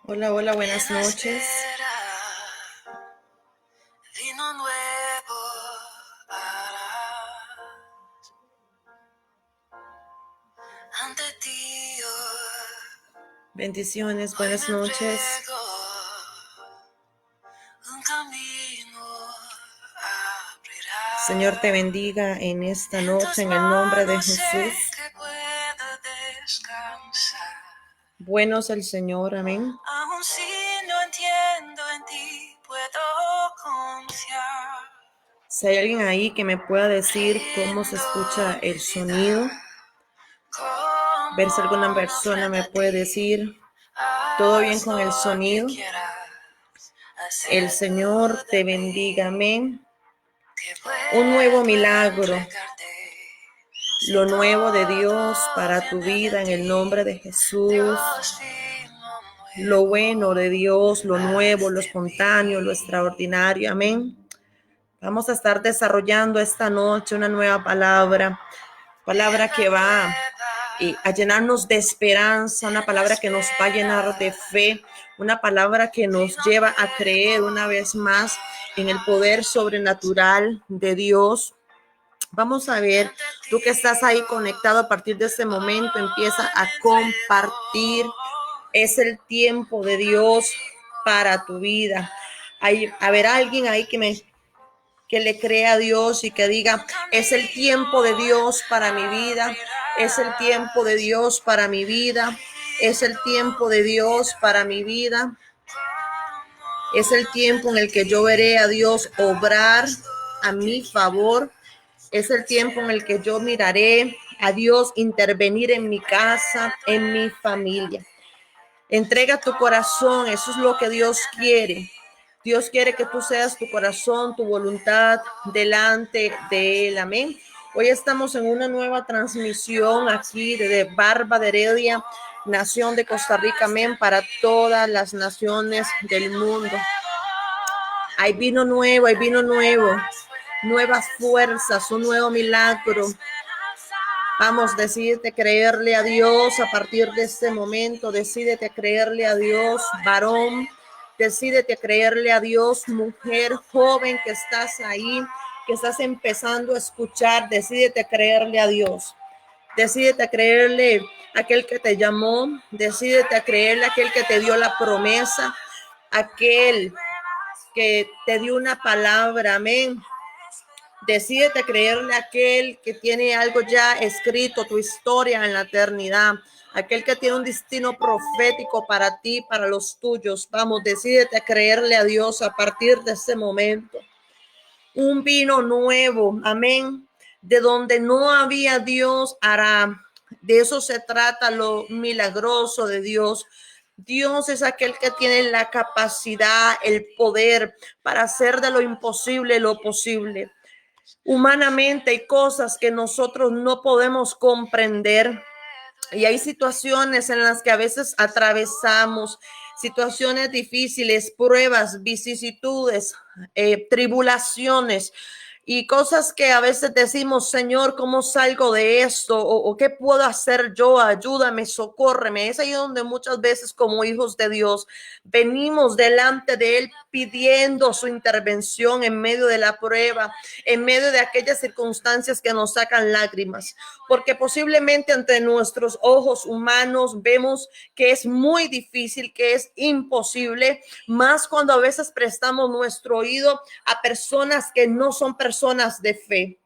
Hola, hola, buenas noches. Vino nuevo ante ti. Bendiciones, buenas noches. Un camino abrirá. Señor te bendiga en esta noche en el nombre de Jesús. Bueno es el Señor, amén. Aun si no entiendo, en ti puedo confiar. Si hay alguien ahí que me pueda decir cómo se escucha el sonido, ver si alguna persona me puede decir, ¿todo bien con el sonido? El Señor te bendiga, amén. Un nuevo milagro, lo nuevo de Dios para tu vida en el nombre de Jesús. Lo bueno de Dios, lo nuevo, lo espontáneo, lo extraordinario, amén. Vamos a estar desarrollando esta noche una nueva palabra que va a llenarnos de esperanza, una palabra que nos va a llenar de fe, una palabra que nos lleva a creer una vez más en el poder sobrenatural de Dios. Vamos a ver, tú que estás ahí conectado a partir de este momento, empieza a compartir. Es el tiempo de Dios para tu vida. Habrá alguien ahí que le crea a Dios y que diga, es el tiempo de Dios para mi vida, es el tiempo de Dios para mi vida, es el tiempo de Dios para mi vida, es el tiempo en el que yo veré a Dios obrar a mi favor, es el tiempo en el que yo miraré a Dios intervenir en mi casa, en mi familia. Entrega tu corazón, eso es lo que Dios quiere. Dios quiere que tú seas tu corazón, tu voluntad delante de Él. Amén. Hoy estamos en una nueva transmisión aquí de Barba de Heredia, nación de Costa Rica, amén, para todas las naciones del mundo. Hay vino nuevo, nuevas fuerzas, un nuevo milagro. Vamos, decídete creerle a Dios a partir de este momento. Decídete creerle a Dios, varón. Decídete creerle a Dios, mujer, joven que estás ahí, que estás empezando a escuchar. Decídete creerle a Dios. Decídete creerle a aquel que te llamó. Decídete creerle a aquel que te dio la promesa. Aquel que te dio una palabra. Amén. Decídete creerle a aquel que tiene algo ya escrito, tu historia en la eternidad, aquel que tiene un destino profético para ti, para los tuyos. Vamos, decídete creerle a Dios a partir de ese momento. Un vino nuevo, amén, de donde no había Dios hará. De eso se trata lo milagroso de Dios. Dios es aquel que tiene la capacidad, el poder para hacer de lo imposible lo posible. Humanamente hay cosas que nosotros no podemos comprender y hay situaciones en las que a veces atravesamos, situaciones difíciles, pruebas, vicisitudes, tribulaciones y cosas que a veces decimos, Señor, ¿cómo salgo de esto? O ¿qué puedo hacer yo? Ayúdame, socórreme. Es ahí donde muchas veces como hijos de Dios venimos delante de Él pidiendo su intervención en medio de la prueba, en medio de aquellas circunstancias que nos sacan lágrimas, porque posiblemente ante nuestros ojos humanos vemos que es muy difícil, que es imposible, más cuando a veces prestamos nuestro oído a personas que no son personas de fe.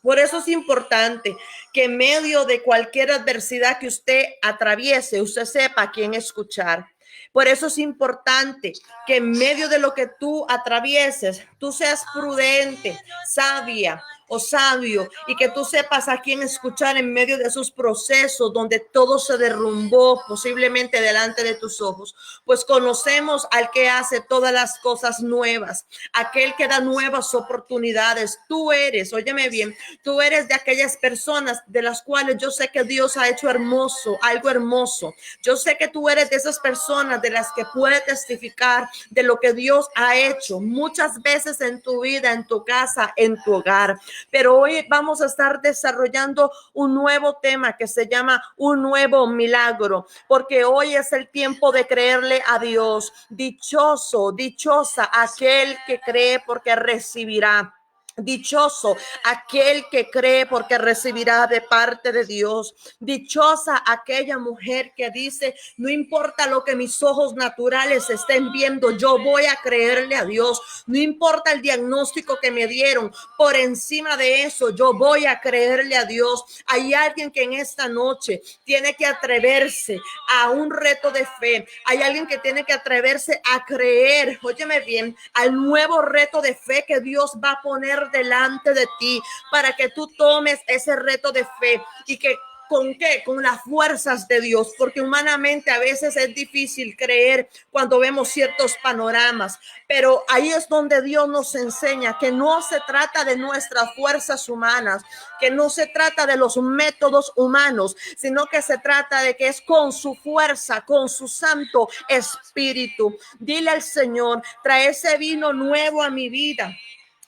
Por eso es importante que en medio de cualquier adversidad que usted atraviese, usted sepa a quién escuchar. Por eso es importante que en medio de lo que tú atravieses, tú seas prudente, sabia o sabio y que tú sepas a quién escuchar en medio de esos procesos donde todo se derrumbó posiblemente delante de tus ojos. Pues conocemos al que hace todas las cosas nuevas, aquel que da nuevas oportunidades. Tú eres, óyeme bien, tú eres de aquellas personas de las cuales yo sé que Dios ha hecho hermoso, algo hermoso. Yo sé que tú eres de esas personas de las que puede testificar de lo que Dios ha hecho muchas veces en tu vida, en tu casa, en tu hogar. pero hoy vamos a estar desarrollando un nuevo tema que se llama un nuevo milagro, porque hoy es el tiempo de creerle a Dios. Dichoso, dichosa aquel que cree porque recibirá. Dichoso aquel que cree porque recibirá de parte de Dios. Dichosa aquella mujer que dice, no importa lo que mis ojos naturales estén viendo, yo voy a creerle a Dios. No importa el diagnóstico que me dieron, por encima de eso yo voy a creerle a Dios. Hay alguien que en esta noche tiene que atreverse a un reto de fe. Hay alguien que tiene que atreverse a creer, óyeme bien, al nuevo reto de fe que Dios va a poner delante de ti para que tú tomes ese reto de fe y que ¿con qué? Con las fuerzas de Dios, porque humanamente a veces es difícil creer cuando vemos ciertos panoramas, pero ahí es donde Dios nos enseña que no se trata de nuestras fuerzas humanas, que no se trata de los métodos humanos, sino que se trata de que es con su fuerza, con su Santo Espíritu. Dile al Señor, trae ese vino nuevo a mi vida.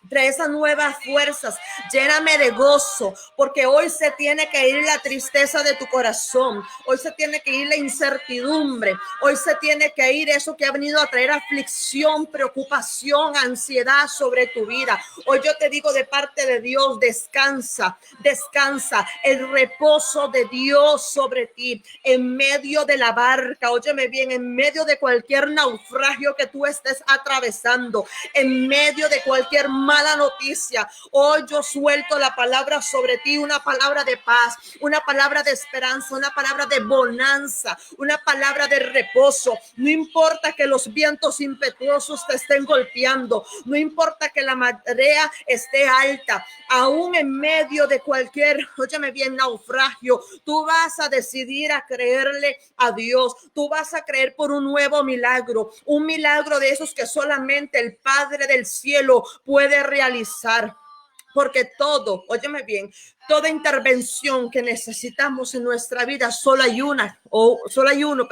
Trae esas nuevas fuerzas, lléname de gozo, porque hoy se tiene que ir la tristeza de tu corazón, hoy se tiene que ir la incertidumbre, hoy se tiene que ir eso que ha venido a traer aflicción, preocupación, ansiedad sobre tu vida. Hoy yo te digo de parte de Dios, descansa, descansa, el reposo de Dios sobre ti, en medio de la barca, óyeme bien, en medio de cualquier naufragio que tú estés atravesando, en medio de cualquier mala noticia. Hoy yo suelto la palabra sobre ti, una palabra de paz, una palabra de esperanza, una palabra de bonanza, una palabra de reposo. No importa que los vientos impetuosos te estén golpeando, no importa que la marea esté alta, aún en medio de cualquier, óyeme bien, naufragio, tú vas a decidir a creerle a Dios, tú vas a creer por un nuevo milagro, un milagro de esos que solamente el Padre del cielo puede realizar. Porque todo, óyeme bien, toda intervención que necesitamos en nuestra vida, solo hay uno,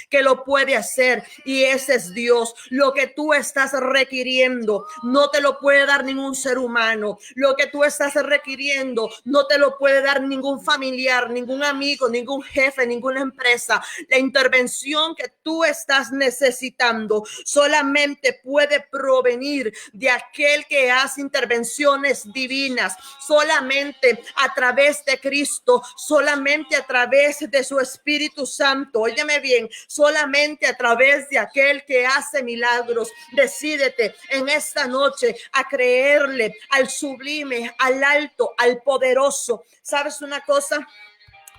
que lo puede hacer, y ese es Dios. Lo que tú estás requiriendo no te lo puede dar ningún ser humano. Lo que tú estás requiriendo no te lo puede dar ningún familiar, ningún amigo, ningún jefe, ninguna empresa. La intervención que tú estás necesitando solamente puede provenir de aquel que hace intervenciones divinas, solamente a través de Cristo, solamente a través de su Espíritu Santo. Óyeme bien, solamente a través de aquel que hace milagros. Decídete en esta noche a creerle al sublime, al alto, al poderoso. ¿Sabes una cosa?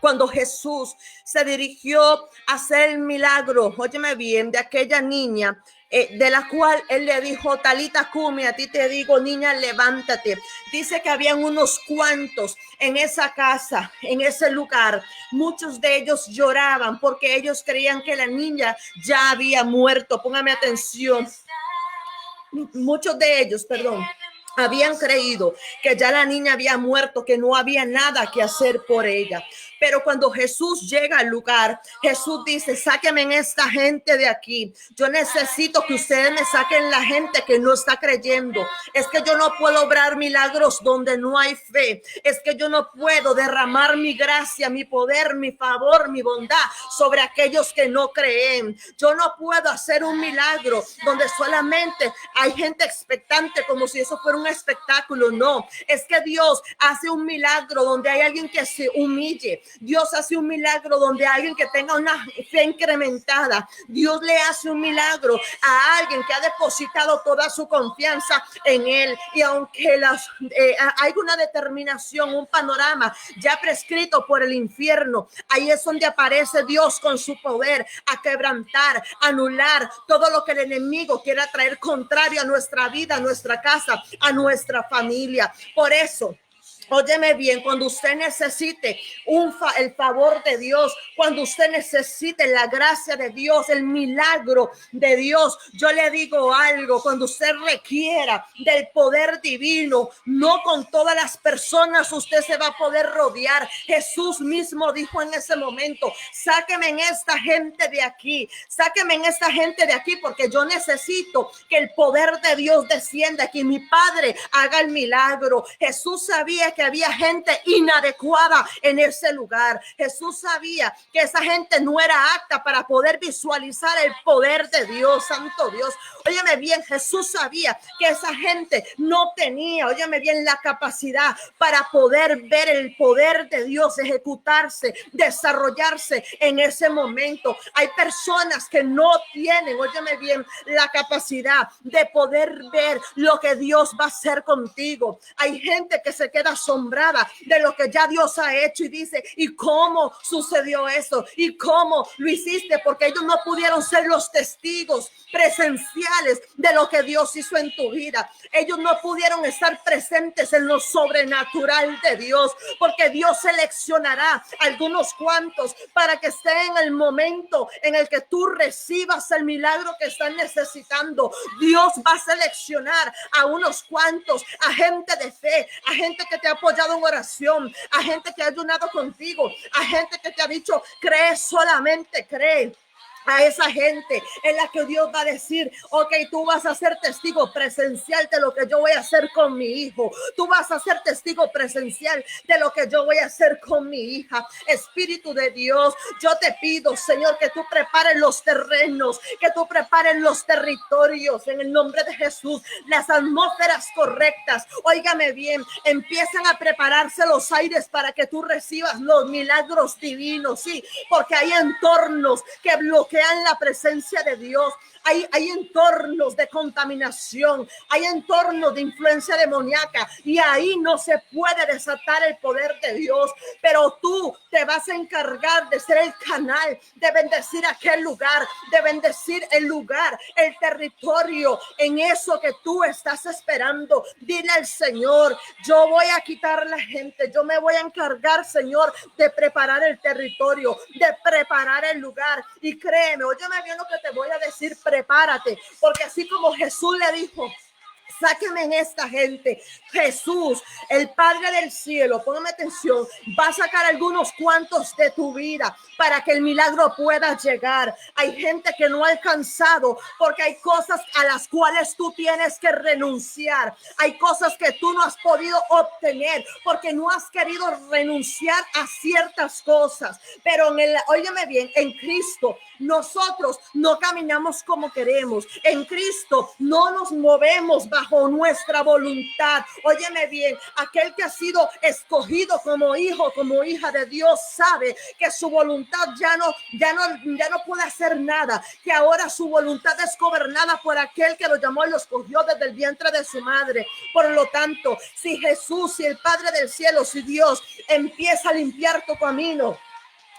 Cuando Jesús se dirigió a hacer el milagro, óyeme bien, de aquella niña, de la cual él le dijo, Talita cumi, a ti te digo, niña, levántate. Dice que habían unos cuantos en esa casa, en ese lugar. Muchos de ellos lloraban porque ellos creían que la niña ya había muerto. Póngame atención. Muchos de ellos, habían creído que ya la niña había muerto, que no había nada que hacer por ella. Pero cuando Jesús llega al lugar, Jesús dice, sáquenme en esta gente de aquí. Yo necesito que ustedes me saquen la gente que no está creyendo. Es que yo no puedo obrar milagros donde no hay fe. Es que yo no puedo derramar mi gracia, mi poder, mi favor, mi bondad sobre aquellos que no creen. Yo no puedo hacer un milagro donde solamente hay gente expectante como si eso fuera un espectáculo. No, es que Dios hace un milagro donde hay alguien que se humille. Dios hace un milagro donde hay alguien que tenga una fe incrementada. Dios le hace un milagro a alguien que ha depositado toda su confianza en él. Y aunque hay una determinación, un panorama ya prescrito por el infierno, ahí es donde aparece Dios con su poder a quebrantar, anular todo lo que el enemigo quiera traer contrario a nuestra vida, a nuestra casa, a nuestra familia. Por eso Óyeme bien, cuando usted necesite el favor de Dios, cuando usted necesite la gracia de Dios, el milagro de Dios, yo le digo algo, cuando usted requiera del poder divino, no con todas las personas usted se va a poder rodear. Jesús mismo dijo en ese momento, sáqueme en esta gente de aquí, sáqueme en esta gente de aquí, porque yo necesito que el poder de Dios descienda, que mi Padre haga el milagro. Jesús sabía que había gente inadecuada en ese lugar. Jesús sabía que esa gente no era apta para poder visualizar el poder de Dios, santo Dios. Óyeme bien, Jesús sabía que esa gente no tenía, óyeme bien, la capacidad para poder ver el poder de Dios ejecutarse, desarrollarse en ese momento. Hay personas que no tienen, óyeme bien, la capacidad de poder ver lo que Dios va a hacer contigo. Hay gente que se queda asombrada de lo que ya Dios ha hecho y dice, ¿y cómo sucedió eso? ¿Y cómo lo hiciste? Porque ellos no pudieron ser los testigos presenciales de lo que Dios hizo en tu vida. Ellos no pudieron estar presentes en lo sobrenatural de Dios, porque Dios seleccionará algunos cuantos para que estén en el momento en el que tú recibas el milagro que están necesitando. Dios va a seleccionar a unos cuantos, a gente de fe, a gente que te ha apoyado en oración, a gente que ha ayunado contigo, a gente que te ha dicho, cree, solamente cree. A esa gente en la que Dios va a decir, ok, tú vas a ser testigo presencial de lo que yo voy a hacer con mi hijo. Tú vas a ser testigo presencial de lo que yo voy a hacer con mi hija. Espíritu de Dios, yo te pido, Señor, que tú prepares los terrenos, que tú prepares los territorios en el nombre de Jesús, las atmósferas correctas. Óigame bien, empiezan a prepararse los aires para que tú recibas los milagros divinos, sí, porque hay entornos que bloquean la presencia de Dios. Hay entornos de contaminación, hay entornos de influencia demoníaca y ahí no se puede desatar el poder de Dios, pero tú te vas a encargar de ser el canal, de bendecir aquel lugar, de bendecir el lugar, el territorio, en eso que tú estás esperando. Dile al Señor, yo voy a quitar la gente, yo me voy a encargar, Señor, de preparar el territorio, de preparar el lugar. Y créeme, óyeme bien lo que te voy a decir, prepárate, porque así como Jesús le dijo, sáqueme en esta gente, Jesús, el Padre del cielo, póngame atención, va a sacar algunos cuantos de tu vida para que el milagro pueda llegar. Hay gente que no ha alcanzado porque hay cosas a las cuales tú tienes que renunciar. Hay cosas que tú no has podido obtener porque no has querido renunciar a ciertas cosas. Pero óyeme bien, en Cristo nosotros no caminamos como queremos. En Cristo no nos movemos bajo nuestra voluntad. Óyeme bien, aquel que ha sido escogido como hijo, como hija de Dios, sabe que su voluntad ya no puede hacer nada, que ahora su voluntad es gobernada por aquel que lo llamó y lo escogió desde el vientre de su madre. Por lo tanto, si Jesús, si el Padre del cielo, si Dios empieza a limpiar tu camino,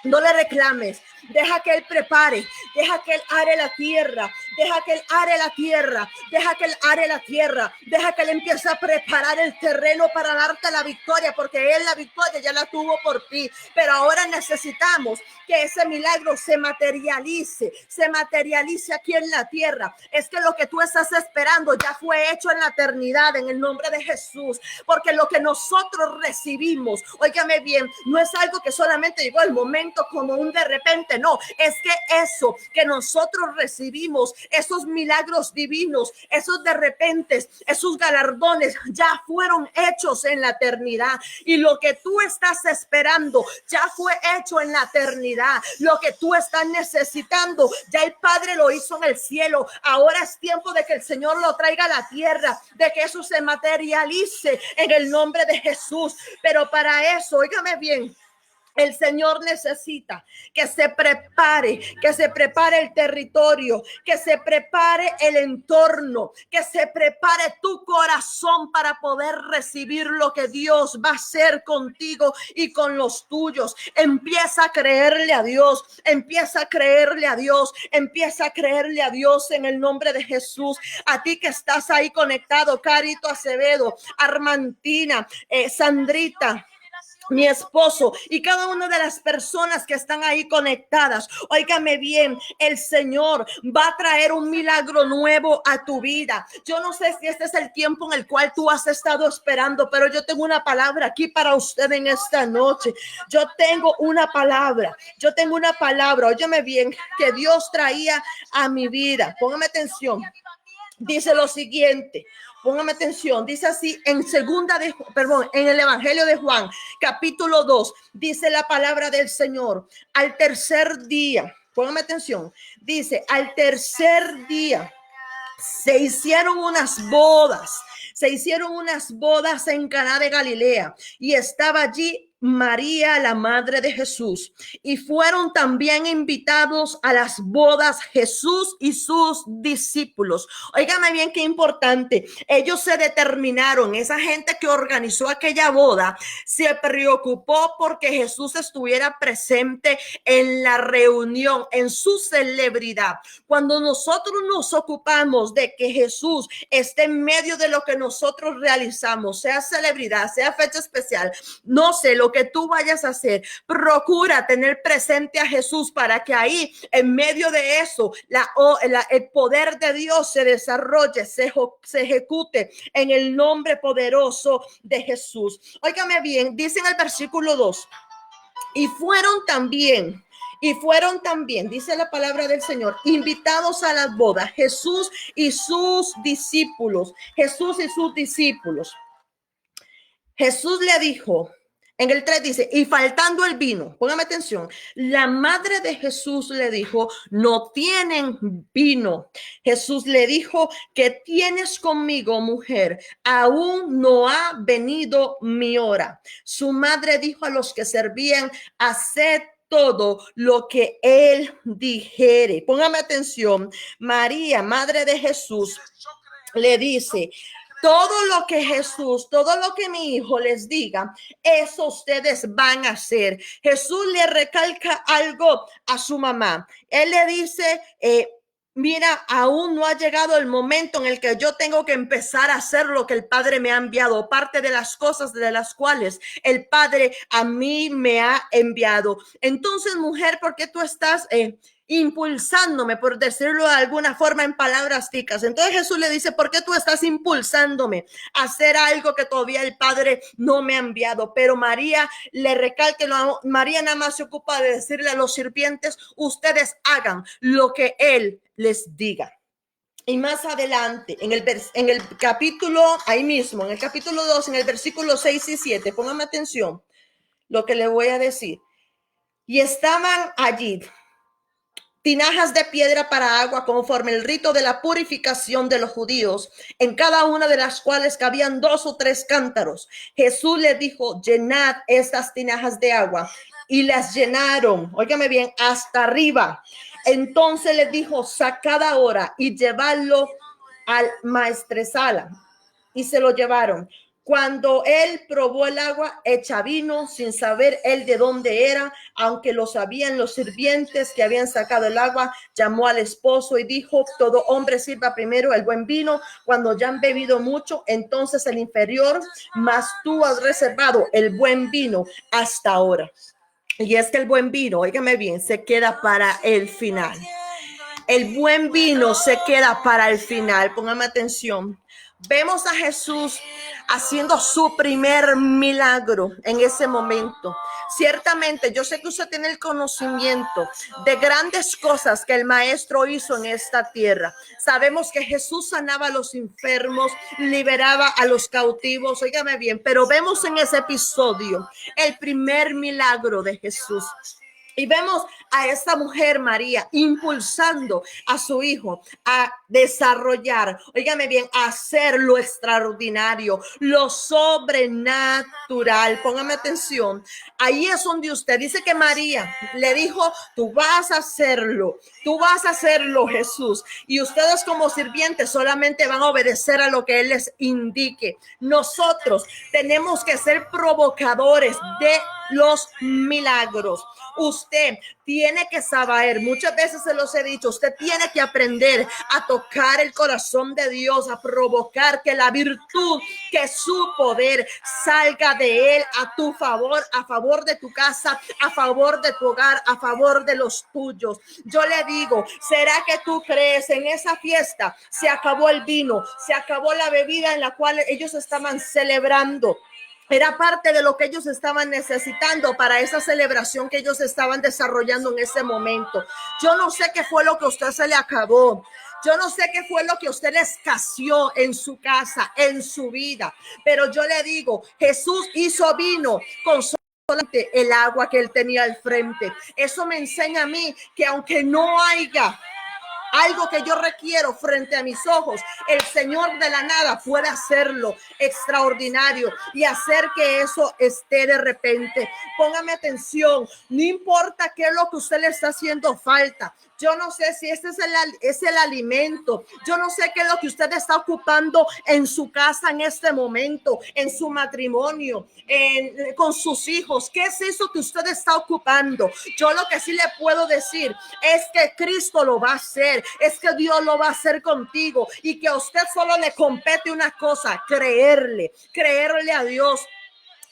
no le reclames, deja que Él prepare, deja que Él are la tierra, deja que Él are la tierra, deja que Él are la tierra, deja que Él empiece a preparar el terreno para darte la victoria, porque Él la victoria ya la tuvo por ti, pero ahora necesitamos que ese milagro se materialice aquí en la tierra. Es que lo que tú estás esperando ya fue hecho en la eternidad, en el nombre de Jesús, porque lo que nosotros recibimos, óigame bien, no es algo que solamente llegó al momento como un de repente, no, es que eso que nosotros recibimos, esos milagros divinos, esos de repente, esos galardones ya fueron hechos en la eternidad, y lo que tú estás esperando ya fue hecho en la eternidad. Lo que tú estás necesitando ya el Padre lo hizo en el cielo. Ahora es tiempo de que el Señor lo traiga a la tierra, de que eso se materialice en el nombre de Jesús. Pero para eso, óigame bien, El Señor necesita que se prepare el territorio, que se prepare el entorno, que se prepare tu corazón para poder recibir lo que Dios va a hacer contigo y con los tuyos. Empieza a creerle a Dios, empieza a creerle a Dios, empieza a creerle a Dios en el nombre de Jesús. A ti que estás ahí conectado, Carito Acevedo, Armantina, Sandrita, mi esposo y cada una de las personas que están ahí conectadas. Óigame bien, el Señor va a traer un milagro nuevo a tu vida. Yo no sé si este es el tiempo en el cual tú has estado esperando, pero yo tengo una palabra aquí para usted en esta noche. Yo tengo una palabra, óigame bien, que Dios traía a mi vida. Póngame atención. Dice lo siguiente. Póngame atención, dice así en en el Evangelio de Juan, capítulo 2, dice la palabra del Señor. Al tercer día, póngame atención, dice, al tercer día se hicieron unas bodas en Caná de Galilea y estaba allí María, la madre de Jesús, y fueron también invitados a las bodas Jesús y sus discípulos. Óigame bien, qué importante. Ellos se determinaron, esa gente que organizó aquella boda se preocupó porque Jesús estuviera presente en la reunión, en su celebridad. Cuando nosotros nos ocupamos de que Jesús esté en medio de lo que nosotros realizamos, sea celebridad, sea fecha especial, no sé lo que tú vayas a hacer, procura tener presente a Jesús para que ahí, en medio de eso, el poder de Dios se desarrolle, se ejecute en el nombre poderoso de Jesús. Óigame bien, dice en el versículo 2, y fueron también, dice la palabra del Señor, invitados a las bodas, Jesús y sus discípulos. Jesús le dijo, en el 3 dice, y faltando el vino, póngame atención, la madre de Jesús le dijo, no tienen vino. Jesús le dijo, ¿qué tienes conmigo, mujer? Aún no ha venido mi hora. Su madre dijo a los que servían, haced todo lo que él dijere. Póngame atención, María, madre de Jesús, le dice, todo lo que mi hijo les diga, eso ustedes van a hacer. Jesús le recalca algo a su mamá. Él le dice, mira, aún no ha llegado el momento en el que yo tengo que empezar a hacer lo que el Padre me ha enviado, parte de las cosas de las cuales el Padre a mí me ha enviado. Entonces, mujer, ¿por qué tú estás impulsándome, por decirlo de alguna forma en palabras ticas? Entonces Jesús le dice, ¿por qué tú estás impulsándome a hacer algo que todavía el Padre no me ha enviado? Pero María le recalca, no, María nada más se ocupa de decirle a los sirvientes, ustedes hagan lo que él les diga. Y más adelante, en el capítulo, ahí mismo, en el capítulo 2, en el versículo 6 y 7, póngame atención lo que le voy a decir. Y estaban allí tinajas de piedra para agua conforme el rito de la purificación de los judíos, en cada una de las cuales cabían 2 o 3 cántaros. Jesús les dijo, llenad estas tinajas de agua, y las llenaron, óigame bien, hasta arriba. Entonces les dijo, sacad ahora y llevadlo al maestresala, y se lo llevaron. Cuando él probó el agua hecha vino, sin saber él de dónde era, aunque lo sabían los sirvientes que habían sacado el agua, llamó al esposo y dijo, todo hombre sirva primero el buen vino cuando ya han bebido mucho, entonces el inferior, mas tú has reservado el buen vino hasta ahora. Y es que el buen vino, óigame bien, se queda para el final. El buen vino se queda para el final. Póngame atención. Vemos a Jesús haciendo su primer milagro en ese momento. Ciertamente, yo sé que usted tiene el conocimiento de grandes cosas que el Maestro hizo en esta tierra. Sabemos que Jesús sanaba a los enfermos, liberaba a los cautivos, óigame bien, pero vemos en ese episodio el primer milagro de Jesús. Y vemos a esta mujer María impulsando a su hijo a desarrollar, óigame bien, hacer lo extraordinario, lo sobrenatural. Póngame atención. Ahí es donde usted dice que María le dijo, tú vas a hacerlo, Jesús. Y ustedes como sirvientes solamente van a obedecer a lo que Él les indique. Nosotros tenemos que ser provocadores de los milagros. Usted tiene que saber, muchas veces se los he dicho, usted tiene que aprender a tocar el corazón de Dios, a provocar que la virtud, que su poder salga de Él a tu favor, a favor de tu casa, a favor de tu hogar, a favor de los tuyos. Yo le digo, ¿será que tú crees en esa fiesta? Se acabó el vino, se acabó la bebida en la cual ellos estaban celebrando. Era parte de lo que ellos estaban necesitando para esa celebración que ellos estaban desarrollando en ese momento. Yo no sé qué fue lo que a usted se le acabó. Yo no sé qué fue lo que usted le escaseó en su casa, en su vida. Pero yo le digo, Jesús hizo vino con solamente el agua que él tenía al frente. Eso me enseña a mí que aunque no haya algo que yo requiero frente a mis ojos, el Señor de la nada puede hacerlo extraordinario y hacer que eso esté de repente. Póngame atención, no importa qué es lo que usted le está haciendo falta. Yo no sé si este es el alimento. Yo no sé qué es lo que usted está ocupando en su casa en este momento, en su matrimonio, con sus hijos. ¿Qué es eso que usted está ocupando? Yo lo que sí le puedo decir es que Cristo lo va a hacer, es que Dios lo va a hacer contigo y que a usted solo le compete una cosa, creerle a Dios.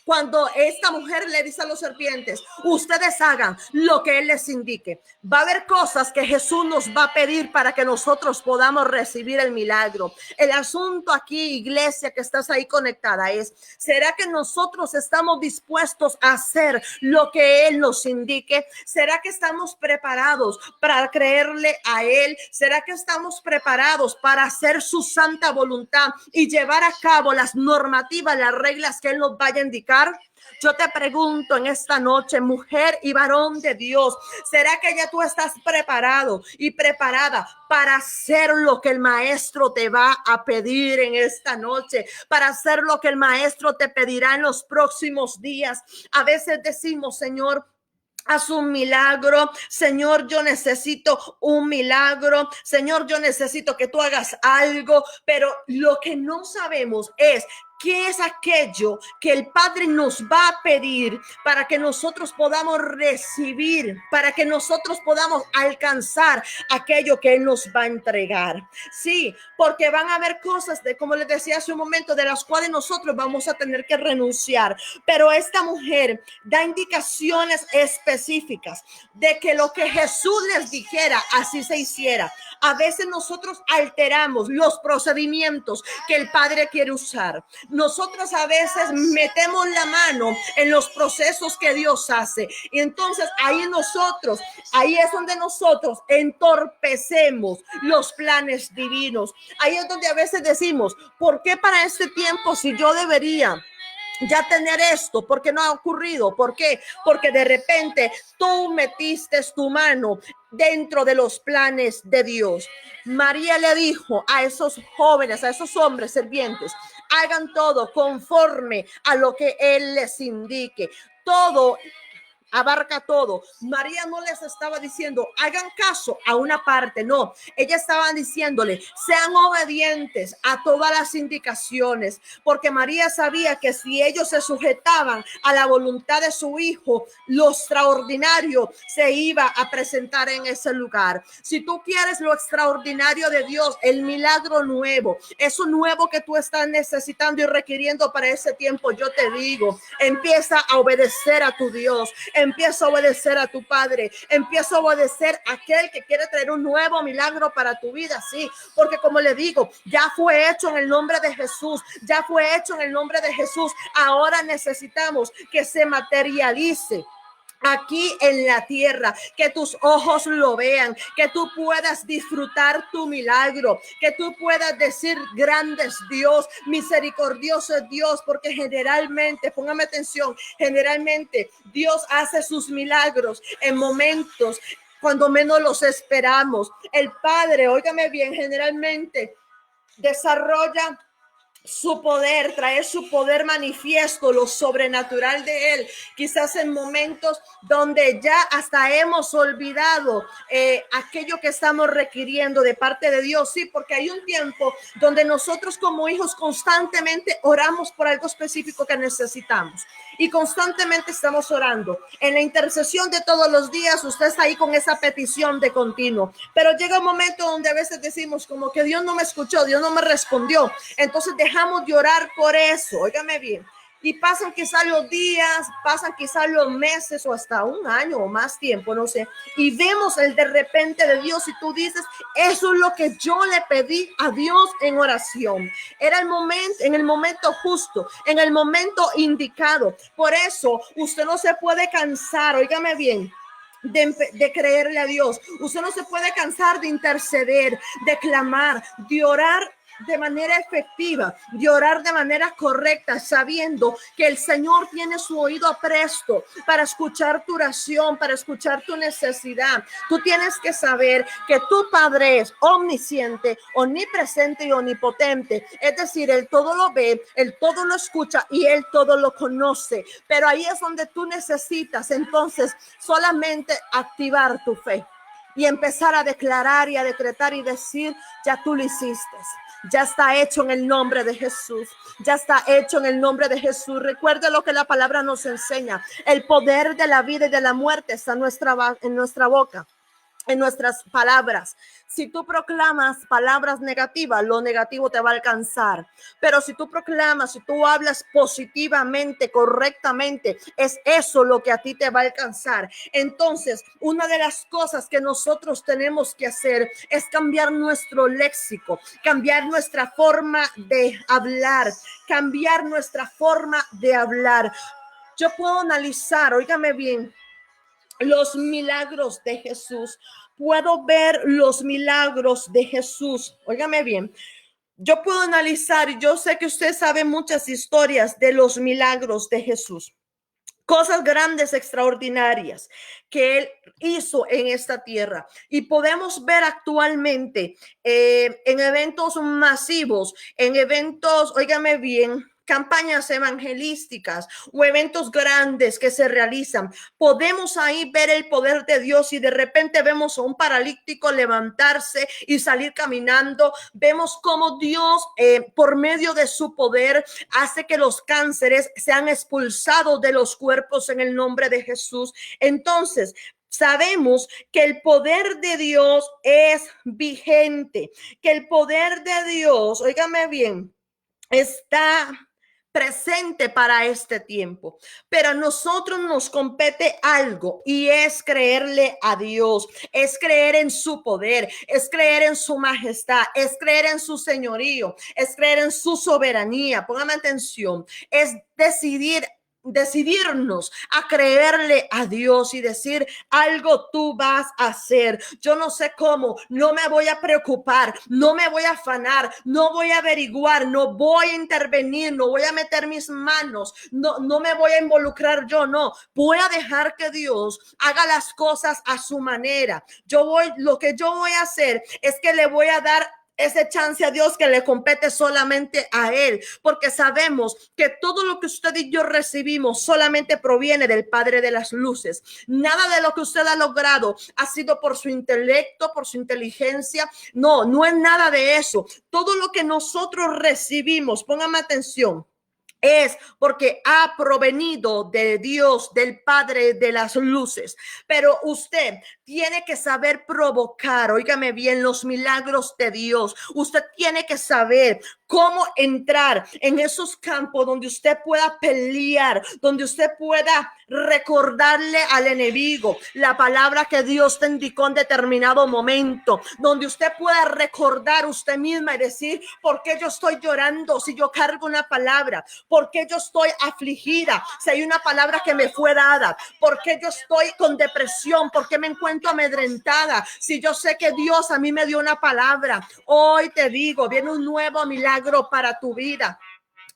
Cuando esta mujer le dice a los serpientes, ustedes hagan lo que Él les indique, va a haber cosas que Jesús nos va a pedir para que nosotros podamos recibir el milagro. El asunto aquí, iglesia, que estás ahí conectada, es, ¿será que nosotros estamos dispuestos a hacer lo que Él nos indique? ¿Será que estamos preparados para creerle a Él? ¿Será que estamos preparados para hacer su santa voluntad y llevar a cabo las normativas, las reglas que Él nos vaya a indicar? Yo te pregunto en esta noche, mujer y varón de Dios, ¿será que ya tú estás preparado y preparada para hacer lo que el maestro te va a pedir en esta noche? Para hacer lo que el maestro te pedirá en los próximos días. A veces decimos, Señor, haz un milagro, Señor, yo necesito un milagro, Señor, yo necesito que tú hagas algo, pero lo que no sabemos es ¿qué es aquello que el Padre nos va a pedir para que nosotros podamos recibir, para que nosotros podamos alcanzar aquello que Él nos va a entregar? Sí, porque van a haber cosas, como les decía hace un momento, de las cuales nosotros vamos a tener que renunciar. Pero esta mujer da indicaciones específicas de que lo que Jesús les dijera, así se hiciera. A veces nosotros alteramos los procedimientos que el Padre quiere usar. Nosotros a veces metemos la mano en los procesos que Dios hace. Y entonces ahí es donde nosotros entorpecemos los planes divinos. Ahí es donde a veces decimos, ¿por qué para este tiempo si yo debería ya tener esto? ¿Por qué no ha ocurrido? ¿Por qué? Porque de repente tú metiste tu mano dentro de los planes de Dios. María le dijo a esos jóvenes, a esos hombres sirvientes, hagan todo conforme a lo que Él les indique. Todo abarca todo. María no les estaba diciendo hagan caso a una parte, no, ella estaba diciéndole sean obedientes a todas las indicaciones, porque María sabía que si ellos se sujetaban a la voluntad de su hijo, lo extraordinario se iba a presentar en ese lugar. Si tú quieres lo extraordinario de Dios, el milagro nuevo, eso nuevo que tú estás necesitando y requiriendo para ese tiempo, yo te digo, empieza a obedecer a tu Dios, empieza a obedecer a tu Padre, empieza a obedecer a aquel que quiere traer un nuevo milagro para tu vida, sí, porque como le digo, ya fue hecho en el nombre de Jesús, ya fue hecho en el nombre de Jesús, ahora necesitamos que se materialice aquí en la tierra, que tus ojos lo vean, que tú puedas disfrutar tu milagro, que tú puedas decir grande es Dios, misericordioso es Dios, porque generalmente, póngame atención, generalmente Dios hace sus milagros en momentos cuando menos los esperamos. El Padre, óigame bien, generalmente desarrolla su poder, traer su poder manifiesto, lo sobrenatural de él, quizás en momentos donde ya hasta hemos olvidado aquello que estamos requiriendo de parte de Dios. Sí, porque hay un tiempo donde nosotros como hijos constantemente oramos por algo específico que necesitamos y constantemente estamos orando. En la intercesión de todos los días usted está ahí con esa petición de continuo, pero llega un momento donde a veces decimos como que Dios no me escuchó, Dios no me respondió, entonces dejamos de orar por eso. Óigame bien. Y pasan quizás los días, pasan quizás los meses o hasta un año o más tiempo, no sé. Y vemos el de repente de Dios y tú dices, eso es lo que yo le pedí a Dios en oración. Era el momento, en el momento justo, en el momento indicado. Por eso usted no se puede cansar, óigame bien, de creerle a Dios. Usted no se puede cansar de interceder, de clamar, de orar de manera efectiva, de orar de manera correcta, sabiendo que el Señor tiene su oído presto para escuchar tu oración, para escuchar tu necesidad. Tú tienes que saber que tu Padre es omnisciente, omnipresente y omnipotente. Es decir, Él todo lo ve, Él todo lo escucha y Él todo lo conoce. Pero ahí es donde tú necesitas entonces solamente activar tu fe y empezar a declarar y a decretar y decir, ya tú lo hiciste. Ya está hecho en el nombre de Jesús. Ya está hecho en el nombre de Jesús. Recuerde lo que la palabra nos enseña. El poder de la vida y de la muerte está en nuestra boca, en nuestras palabras. Si tú proclamas palabras negativas, lo negativo te va a alcanzar. Pero si tú proclamas, si tú hablas positivamente, correctamente, es eso lo que a ti te va a alcanzar. Entonces, una de las cosas que nosotros tenemos que hacer es cambiar nuestro léxico, cambiar nuestra forma de hablar, cambiar nuestra forma de hablar. Yo puedo analizar, óigame bien, los milagros de Jesús. Puedo ver los milagros de Jesús. Óigame bien. Yo puedo analizar, y yo sé que usted sabe muchas historias de los milagros de Jesús. Cosas grandes, extraordinarias que Él hizo en esta tierra. Y podemos ver actualmente en eventos masivos, en eventos, óigame bien, campañas evangelísticas o eventos grandes que se realizan. Podemos ahí ver el poder de Dios y de repente vemos a un paralítico levantarse y salir caminando. Vemos cómo Dios por medio de su poder hace que los cánceres sean expulsados de los cuerpos en el nombre de Jesús. Entonces, sabemos que el poder de Dios es vigente, que el poder de Dios, óigame bien, está presente para este tiempo, pero a nosotros nos compete algo y es creerle a Dios, es creer en su poder, es creer en su majestad, es creer en su señorío, es creer en su soberanía. Póngame atención, es decidirnos a creerle a Dios y decir, algo tú vas a hacer. Yo no sé cómo, no me voy a preocupar, no me voy a afanar, no voy a averiguar, no voy a intervenir, no voy a meter mis manos, no me voy a involucrar yo, no. Voy a dejar que Dios haga las cosas a su manera. Lo que yo voy a hacer es que le voy a dar ese chance a Dios que le compete solamente a Él, porque sabemos que todo lo que usted y yo recibimos solamente proviene del Padre de las luces. Nada de lo que usted ha logrado ha sido por su intelecto, por su inteligencia. No es nada de eso. Todo lo que nosotros recibimos, póngame atención, es porque ha provenido de Dios, del Padre de las luces. Pero usted tiene que saber provocar, óigame bien, los milagros de Dios. Usted tiene que saber cómo entrar en esos campos donde usted pueda pelear, donde usted pueda recordarle al enemigo la palabra que Dios te indicó en determinado momento, donde usted pueda recordar usted misma y decir, ¿por qué yo estoy llorando si yo cargo una palabra? ¿Por qué yo estoy afligida si hay una palabra que me fue dada? ¿Por qué yo estoy con depresión? ¿Por qué me encuentro amedrentada si yo sé que Dios a mí me dio una palabra? Hoy te digo, viene un nuevo milagro para tu vida.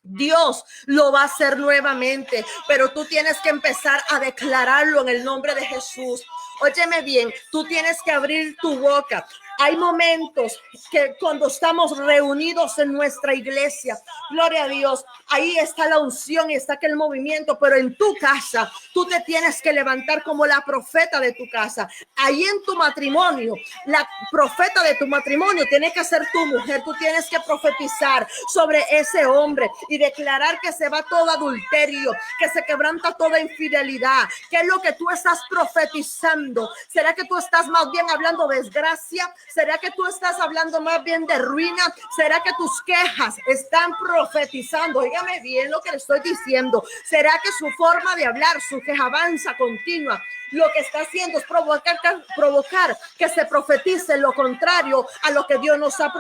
Dios lo va a hacer nuevamente, pero tú tienes que empezar a declararlo en el nombre de Jesús. Óyeme bien, tú tienes que abrir tu boca. Hay momentos que cuando estamos reunidos en nuestra iglesia, gloria a Dios, ahí está la unción y está aquel movimiento, pero en tu casa, tú te tienes que levantar como la profeta de tu casa. Ahí en tu matrimonio, la profeta de tu matrimonio tiene que ser tu mujer. Tú tienes que profetizar sobre ese hombre y declarar que se va todo adulterio, que se quebranta toda infidelidad. ¿Qué es lo que tú estás profetizando? ¿Será que tú estás más bien hablando de desgracia? ¿Será que tú estás hablando más bien de ruina? ¿Será que tus quejas están profetizando? Óigame bien lo que le estoy diciendo. ¿Será que su forma de hablar, su quejabanza continua, lo que está haciendo es provocar que se profetice lo contrario a lo que Dios nos ha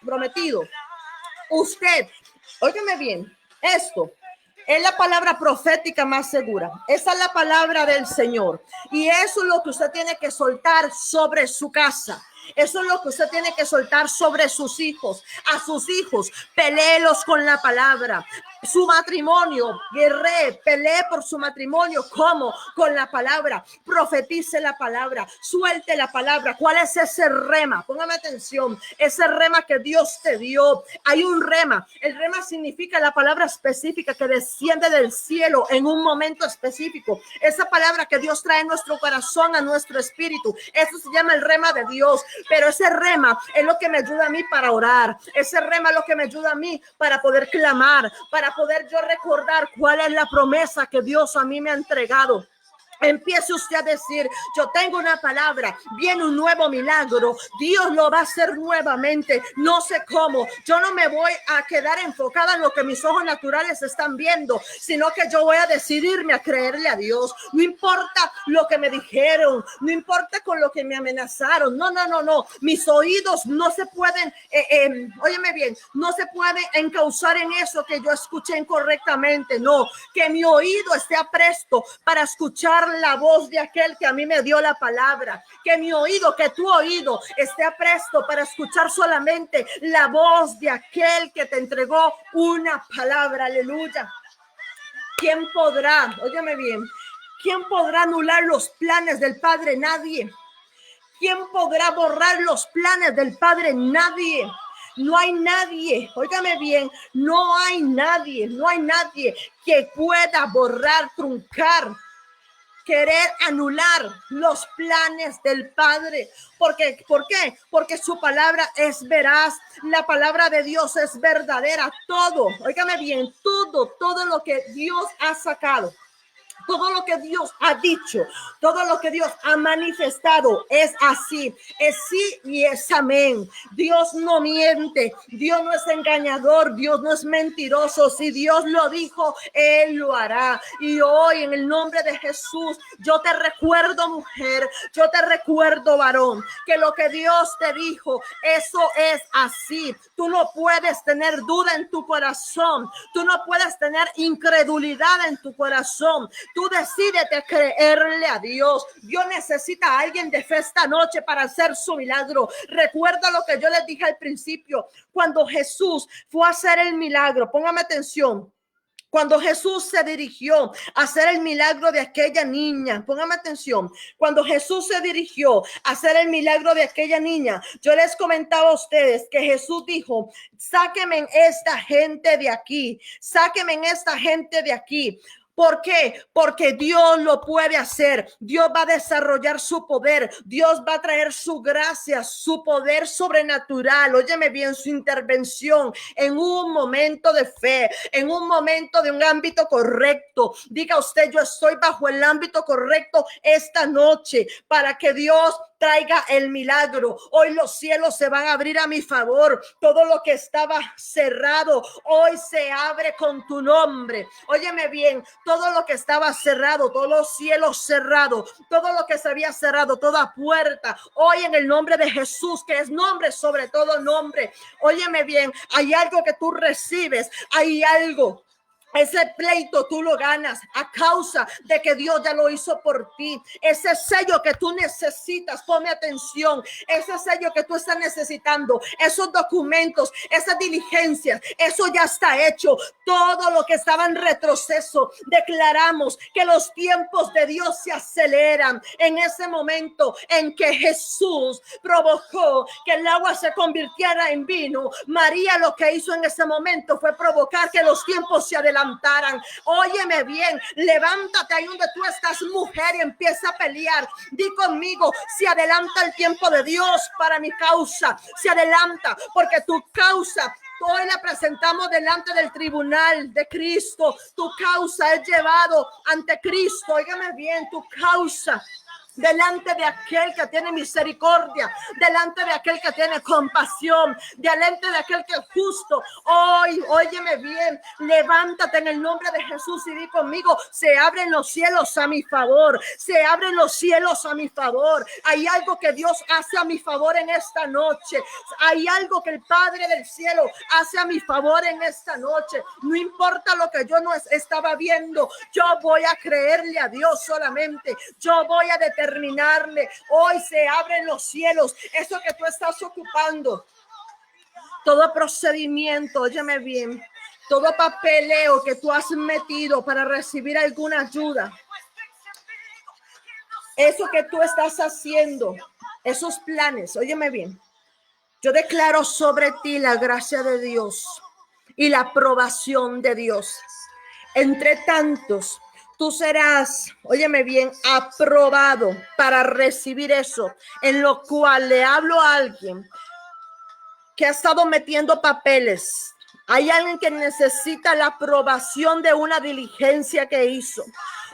prometido? Usted, óigame bien, esto es la palabra profética más segura. Esa es la palabra del Señor. Y eso es lo que usted tiene que soltar sobre su casa. Eso es lo que usted tiene que soltar sobre sus hijos. A sus hijos, peléelos con la palabra. Su matrimonio, guerree, pelee por su matrimonio. ¿Cómo? Con la palabra. Profetice la palabra. Suelte la palabra. ¿Cuál es ese rema? Póngame atención. Ese rema que Dios te dio. Hay un rema. El rema significa la palabra específica que desciende del cielo en un momento específico. Esa palabra que Dios trae en nuestro corazón, a nuestro espíritu. Eso se llama el rema de Dios. Pero ese rema es lo que me ayuda a mí para orar. Ese rema es lo que me ayuda a mí para poder clamar, para poder yo recordar cuál es la promesa que Dios a mí me ha entregado. Empiece usted a decir, yo tengo una palabra, viene un nuevo milagro, Dios lo va a hacer nuevamente, no sé cómo, yo no me voy a quedar enfocada en lo que mis ojos naturales están viendo, sino que yo voy a decidirme a creerle a Dios. No importa lo que me dijeron, no importa con lo que me amenazaron, no, mis oídos no se pueden, óyeme bien, no se pueden encauzar en eso que yo escuché incorrectamente, no, que mi oído esté apresto para escuchar la voz de aquel que a mí me dio la palabra, que mi oído, que tu oído esté apresto para escuchar solamente la voz de aquel que te entregó una palabra. Aleluya. ¿Quién podrá, óyeme bien, quién podrá anular los planes del Padre? Nadie. ¿Quién podrá borrar los planes del Padre? Nadie. No hay nadie, óigame bien, no hay nadie que pueda borrar, truncar, querer anular los planes del Padre. ¿Por qué? Porque su palabra es veraz, la palabra de Dios es verdadera. Todo, óigame bien, todo lo que Dios ha sacado, todo lo que Dios ha dicho, todo lo que Dios ha manifestado es así, es sí y es amén. Dios no miente, Dios no es engañador, Dios no es mentiroso. Si Dios lo dijo, Él lo hará. Y hoy, en el nombre de Jesús, yo te recuerdo, mujer, yo te recuerdo, varón, que lo que Dios te dijo, eso es así. Tú no puedes tener duda en tu corazón, tú no puedes tener incredulidad en tu corazón. Tú decídete creerle a Dios. Dios necesita a alguien de fe esta noche para hacer su milagro. Recuerda lo que yo les dije al principio. Cuando Jesús fue a hacer el milagro, póngame atención. Cuando Jesús se dirigió a hacer el milagro de aquella niña, póngame atención, cuando Jesús se dirigió a hacer el milagro de aquella niña, yo les comentaba a ustedes que Jesús dijo, sáquenme esta gente de aquí, sáquenme esta gente de aquí. ¿Por qué? Porque Dios lo puede hacer. Dios va a desarrollar su poder. Dios va a traer su gracia, su poder sobrenatural. Óyeme bien, su intervención en un momento de fe, en un momento de un ámbito correcto. Diga usted, yo estoy bajo el ámbito correcto esta noche para que Dios traiga el milagro. Hoy los cielos se van a abrir a mi favor. Todo lo que estaba cerrado hoy se abre con tu nombre. Óyeme bien, todo lo que estaba cerrado, todos los cielos cerrados, todo lo que se había cerrado, toda puerta, hoy en el nombre de Jesús, que es nombre sobre todo nombre. Óyeme bien, hay algo que tú recibes, hay algo Ese pleito tú lo ganas a causa de que Dios ya lo hizo por ti. Ese sello que tú necesitas, ponme atención, ese sello que tú estás necesitando, esos documentos, esas diligencias, eso ya está hecho. Todo lo que estaba en retroceso, declaramos que los tiempos de Dios se aceleran en ese momento en que Jesús provocó que el agua se convirtiera en vino. María lo que hizo en ese momento fue provocar que los tiempos se adelantaran. Óyeme bien, levántate ahí donde tú estás, mujer, y empieza a pelear. Di conmigo, se adelanta el tiempo de Dios para mi causa. Se adelanta porque tu causa hoy la presentamos delante del tribunal de Cristo. Tu causa es llevado ante Cristo. Óigame bien, tu causa delante de aquel que tiene misericordia, delante de aquel que tiene compasión, delante de aquel que es justo. Hoy, óyeme bien, levántate en el nombre de Jesús y di conmigo, se abren los cielos a mi favor, se abren los cielos a mi favor. Hay algo que Dios hace a mi favor en esta noche, hay algo que el Padre del cielo hace a mi favor en esta noche. No importa lo que yo no estaba viendo, yo voy a creerle a Dios solamente, yo voy a determinarle. Hoy se abren los cielos, eso que tú estás ocupando, todo procedimiento, óyeme bien, todo papeleo que tú has metido para recibir alguna ayuda, eso que tú estás haciendo, esos planes, óyeme bien, yo declaro sobre ti la gracia de Dios y la aprobación de Dios. Entre tantos, tú serás, óyeme bien, aprobado para recibir eso, en lo cual le hablo a alguien que ha estado metiendo papeles. Hay alguien que necesita la aprobación de una diligencia que hizo.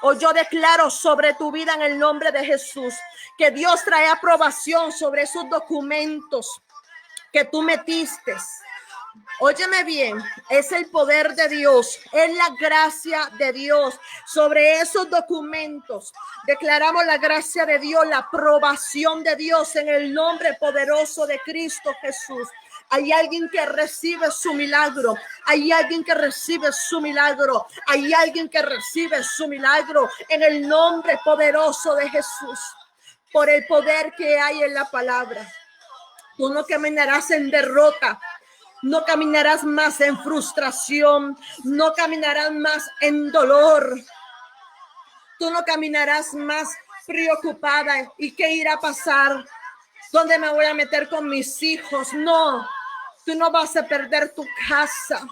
O yo declaro sobre tu vida en el nombre de Jesús que Dios trae aprobación sobre esos documentos que tú metiste. Óyeme bien, es el poder de Dios, es la gracia de Dios sobre esos documentos. Declaramos la gracia de Dios, la aprobación de Dios en el nombre poderoso de Cristo Jesús. Hay alguien que recibe su milagro, hay alguien que recibe su milagro, hay alguien que recibe su milagro en el nombre poderoso de Jesús, por el poder que hay en la palabra. Tú no caminarás en derrota. No caminarás más en frustración, no caminarás más en dolor. Tú no caminarás más preocupada. ¿Y qué irá a pasar? ¿Dónde me voy a meter con mis hijos? No, tú no vas a perder tu casa.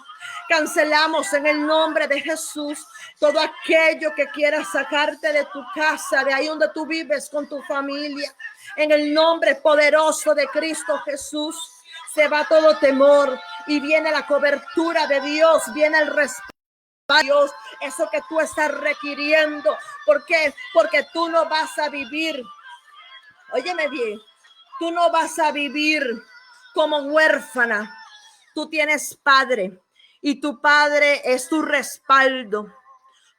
Cancelamos en el nombre de Jesús todo aquello que quiera sacarte de tu casa, de ahí donde tú vives con tu familia. En el nombre poderoso de Cristo Jesús. Se va todo temor y viene la cobertura de Dios, viene el respeto de Dios, eso que tú estás requiriendo. ¿Por qué? Porque tú no vas a vivir, óyeme bien, tú no vas a vivir como huérfana. Tú tienes padre y tu padre es tu respaldo.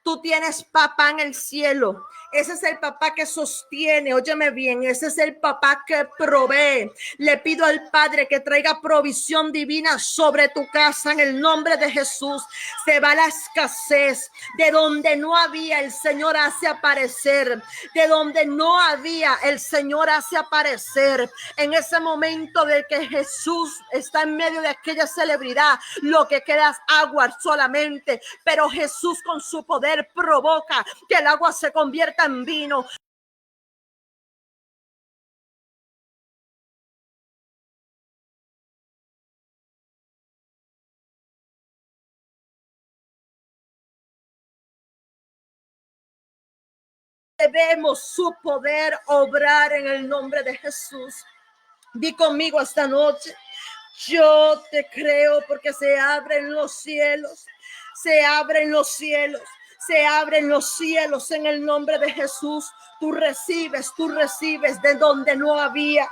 Tú tienes papá en el cielo. Ese es el papá que sostiene, óyeme bien, ese es el papá que provee. Le pido al Padre que traiga provisión divina sobre tu casa en el nombre de Jesús. Se va la escasez. De donde no había, el Señor hace aparecer. De donde no había, el Señor hace aparecer. En ese momento de que Jesús está en medio de aquella celebridad, lo que queda es agua solamente, pero Jesús con su poder provoca que el agua se convierta en vino. Debemos su poder obrar en el nombre de Jesús. Di conmigo esta noche: yo te creo, porque se abren los cielos, se abren los cielos, se abren los cielos en el nombre de Jesús. Tú recibes de donde no había.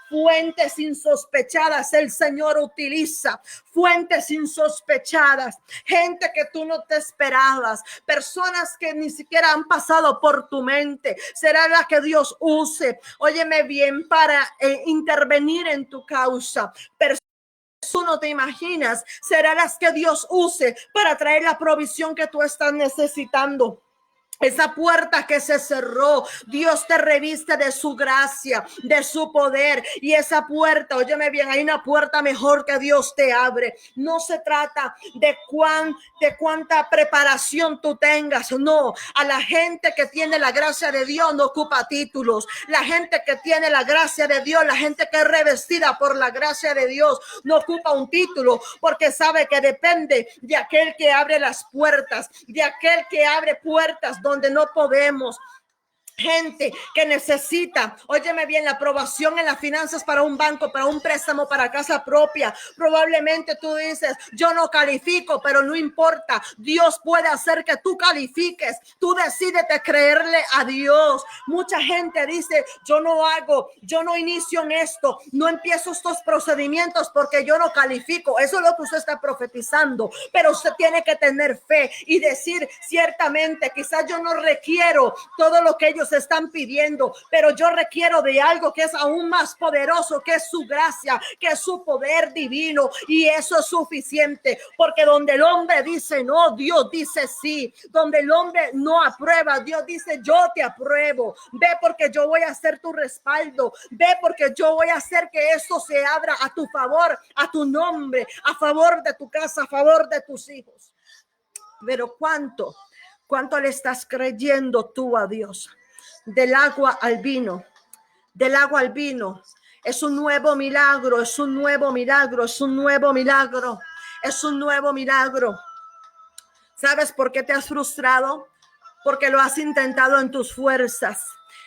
Fuentes insospechadas el Señor utiliza, fuentes insospechadas, gente que tú no te esperabas, personas que ni siquiera han pasado por tu mente, será la que Dios use, óyeme bien, para intervenir en tu causa. Personas tú no te imaginas, serán las que Dios use para traer la provisión que tú estás necesitando. Esa puerta que se cerró, Dios te reviste de su gracia, de su poder. Y esa puerta, óyeme bien, hay una puerta mejor que Dios te abre. No se trata de cuánta preparación tú tengas. No, a la gente que tiene la gracia de Dios no ocupa títulos. La gente que tiene la gracia de Dios, la gente que es revestida por la gracia de Dios, no ocupa un título, porque sabe que depende de aquel que abre las puertas, de aquel que abre puertas donde no podemos. Gente que necesita, óyeme bien, la aprobación en las finanzas para un banco, para un préstamo, para casa propia. Probablemente tú dices, yo no califico, pero no importa. Dios puede hacer que tú califiques. Tú decides de creerle a Dios. Mucha gente dice, yo no inicio en esto, no empiezo estos procedimientos porque yo no califico. Eso es lo que usted está profetizando, pero usted tiene que tener fe y decir, ciertamente, quizás yo no requiero todo lo que ellos están pidiendo, pero yo requiero de algo que es aún más poderoso, que es su gracia, que es su poder divino, y eso es suficiente, porque donde el hombre dice no, Dios dice sí. Donde el hombre no aprueba, Dios dice yo te apruebo. Ve, porque yo voy a hacer tu respaldo. Ve, porque yo voy a hacer que esto se abra a tu favor, a tu nombre, a favor de tu casa, a favor de tus hijos. Pero ¿cuánto le estás creyendo tú a Dios? Del agua al vino, del agua al vino. Es un nuevo milagro, es un nuevo milagro, es un nuevo milagro, es un nuevo milagro. ¿Sabes por qué te has frustrado? Porque lo has intentado en tus fuerzas.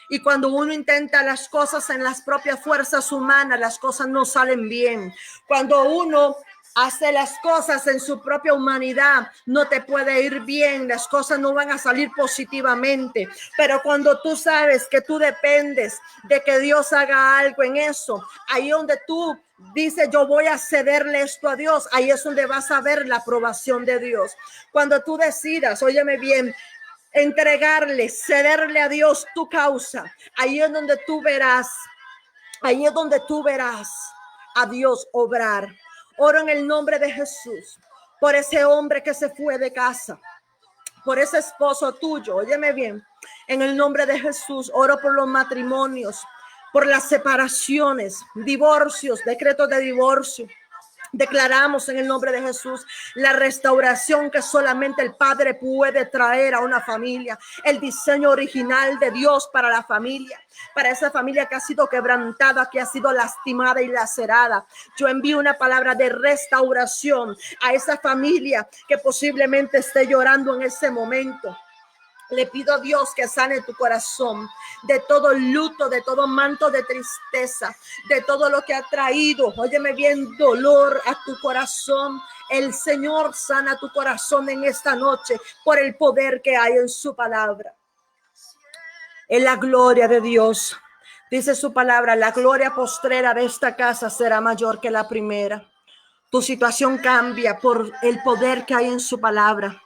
Y cuando uno intenta las cosas en las propias fuerzas humanas, las cosas no salen bien. Cuando uno hace las cosas en su propia humanidad, no te puede ir bien, las cosas no van a salir positivamente. Pero cuando tú sabes que tú dependes de que Dios haga algo en eso, ahí donde tú dices, yo voy a cederle esto a Dios, ahí es donde vas a ver la aprobación de Dios. Cuando tú decidas, óyeme bien, entregarle, cederle a Dios tu causa, ahí es donde tú verás a Dios obrar. Oro en el nombre de Jesús por ese hombre que se fue de casa, por ese esposo tuyo, óyeme bien, en el nombre de Jesús. Oro por los matrimonios, por las separaciones, divorcios, decretos de divorcio. Declaramos en el nombre de Jesús la restauración que solamente el Padre puede traer a una familia, el diseño original de Dios para la familia, para esa familia que ha sido quebrantada, que ha sido lastimada y lacerada. Yo envío una palabra de restauración a esa familia que posiblemente esté llorando en ese momento. Le pido a Dios que sane tu corazón de todo luto, de todo manto de tristeza, de todo lo que ha traído, óyeme bien, dolor a tu corazón. El Señor sana tu corazón en esta noche por el poder que hay en su palabra. En la gloria de Dios, dice su palabra, la gloria postrera de esta casa será mayor que la primera. Tu situación cambia por el poder que hay en su palabra.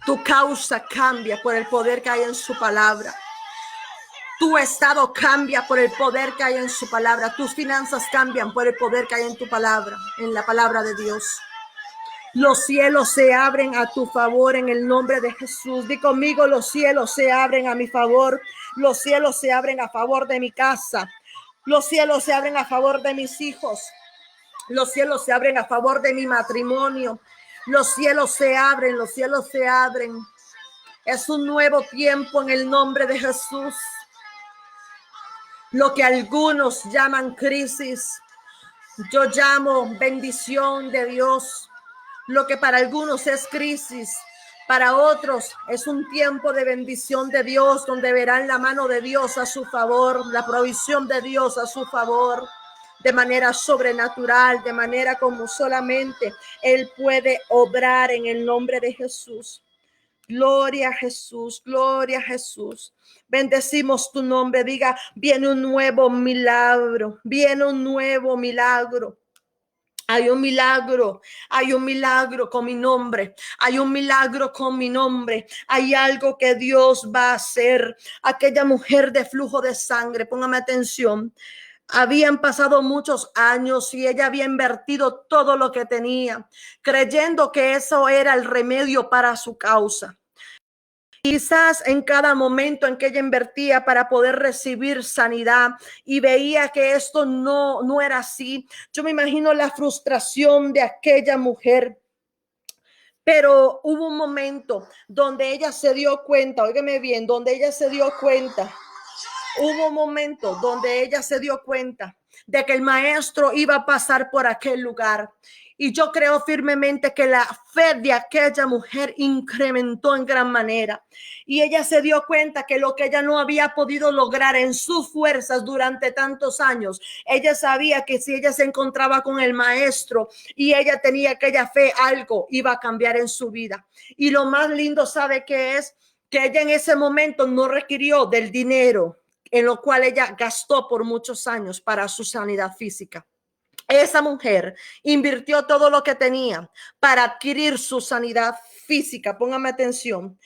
Tu causa cambia por el poder que hay en su palabra. Tu estado cambia por el poder que hay en su palabra. Tus finanzas cambian por el poder que hay en tu palabra, en la palabra de Dios. Los cielos se abren a tu favor en el nombre de Jesús. Di conmigo, los cielos se abren a mi favor. Los cielos se abren a favor de mi casa. Los cielos se abren a favor de mis hijos. Los cielos se abren a favor de mi matrimonio. Los cielos se abren, los cielos se abren. Es un nuevo tiempo en el nombre de Jesús. Lo que algunos llaman crisis, yo llamo bendición de Dios. Lo que para algunos es crisis, para otros es un tiempo de bendición de Dios, donde verán la mano de Dios a su favor, la provisión de Dios a su favor, de manera sobrenatural, de manera como solamente Él puede obrar en el nombre de Jesús. Gloria a Jesús, gloria a Jesús. Bendecimos tu nombre. Diga, viene un nuevo milagro, viene un nuevo milagro. Hay un milagro con mi nombre, hay un milagro con mi nombre, hay algo que Dios va a hacer. Aquella mujer de flujo de sangre, póngame atención, Habían pasado muchos años y ella había invertido todo lo que tenía, creyendo que eso era el remedio para su causa. Quizás en cada momento en que ella invertía para poder recibir sanidad y veía que esto no era así, yo me imagino la frustración de aquella mujer. Pero hubo un momento donde ella se dio cuenta, óigame bien, donde ella se dio cuenta. Hubo un momento donde ella se dio cuenta de que el maestro iba a pasar por aquel lugar. Y yo creo firmemente que la fe de aquella mujer incrementó en gran manera. Y ella se dio cuenta que lo que ella no había podido lograr en sus fuerzas durante tantos años, ella sabía que si ella se encontraba con el maestro y ella tenía aquella fe, algo iba a cambiar en su vida. Y lo más lindo, ¿sabe qué es? Que ella en ese momento no requirió del dinero en lo cual ella gastó por muchos años para su sanidad física. Esa mujer invirtió todo lo que tenía para adquirir su sanidad física. Póngame atención.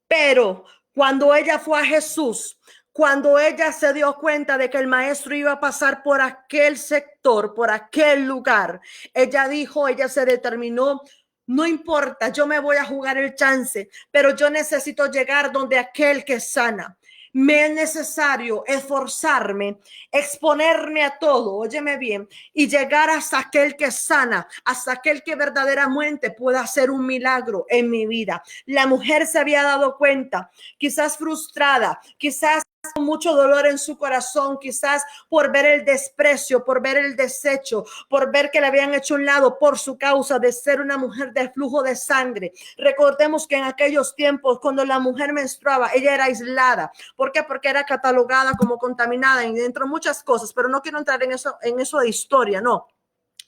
Pero cuando ella fue a Jesús, cuando ella se dio cuenta de que el maestro iba a pasar por aquel sector, por aquel lugar, ella dijo, ella se determinó, no importa, yo me voy a jugar el chance, pero yo necesito llegar donde aquel que sana. Me es necesario esforzarme, exponerme a todo, óyeme bien, y llegar hasta aquel que sana, hasta aquel que verdaderamente pueda hacer un milagro en mi vida. La mujer se había dado cuenta, quizás frustrada, quizás con mucho dolor en su corazón, quizás por ver el desprecio, por ver el desecho, por ver que le habían hecho un lado por su causa de ser una mujer de flujo de sangre. Recordemos que en aquellos tiempos, cuando la mujer menstruaba, ella era aislada. ¿Por qué? Porque era catalogada como contaminada y dentro de muchas cosas, pero no quiero entrar en eso de historia, no.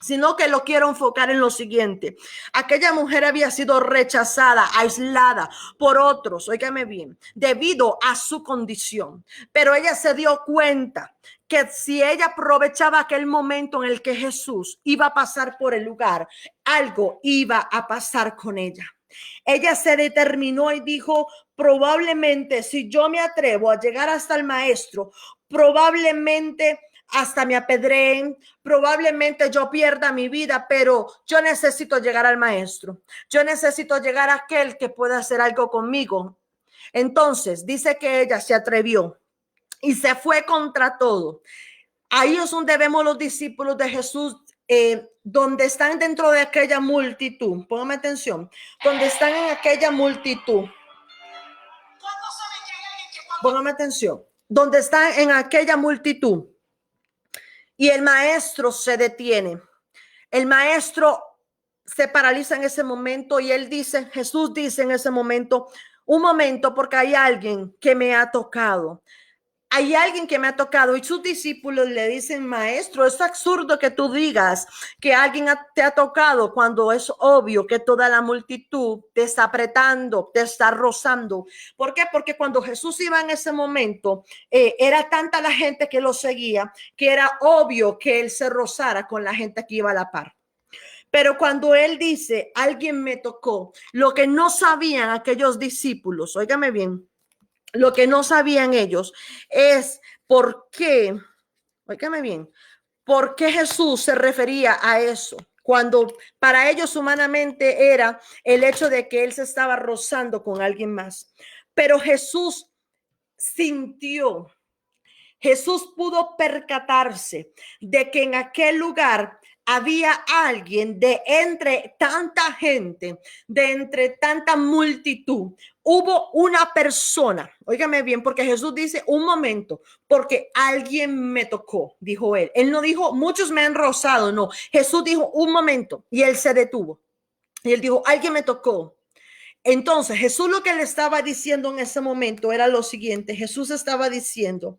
Sino que lo quiero enfocar en lo siguiente. Aquella mujer había sido rechazada, aislada por otros, óigame bien, debido a su condición. Pero ella se dio cuenta que si ella aprovechaba aquel momento en el que Jesús iba a pasar por el lugar, algo iba a pasar con ella. Ella se determinó y dijo, probablemente si yo me atrevo a llegar hasta el maestro, probablemente hasta me apedreen, probablemente yo pierda mi vida, pero yo necesito llegar al maestro. Yo necesito llegar a aquel que pueda hacer algo conmigo. Entonces dice que ella se atrevió y se fue contra todo. Ahí es donde vemos los discípulos de Jesús, donde están dentro de aquella multitud. Póngame atención, donde están en aquella multitud. Póngame atención, donde están en aquella multitud. Y el maestro se detiene. El maestro se paraliza en ese momento y él dice, Jesús dice en ese momento, un momento, porque hay alguien que me ha tocado. Hay alguien que me ha tocado y sus discípulos le dicen, maestro, es absurdo que tú digas que alguien te ha tocado cuando es obvio que toda la multitud te está apretando, te está rozando. ¿Por qué? Porque cuando Jesús iba en ese momento, era tanta la gente que lo seguía que era obvio que él se rozara con la gente que iba a la par. Pero cuando él dice, alguien me tocó, lo que no sabían aquellos discípulos, óigame bien, lo que no sabían ellos es por qué, óigame bien, por qué Jesús se refería a eso, cuando para ellos humanamente era el hecho de que él se estaba rozando con alguien más. Pero Jesús sintió, Jesús pudo percatarse de que en aquel lugar había alguien de entre tanta gente, de entre tanta multitud. Hubo una persona, óigame bien, porque Jesús dice un momento, porque alguien me tocó, dijo él. Él no dijo muchos me han rozado, no. Jesús dijo un momento y él se detuvo. Y él dijo, alguien me tocó. Entonces Jesús lo que le estaba diciendo en ese momento era lo siguiente. Jesús estaba diciendo,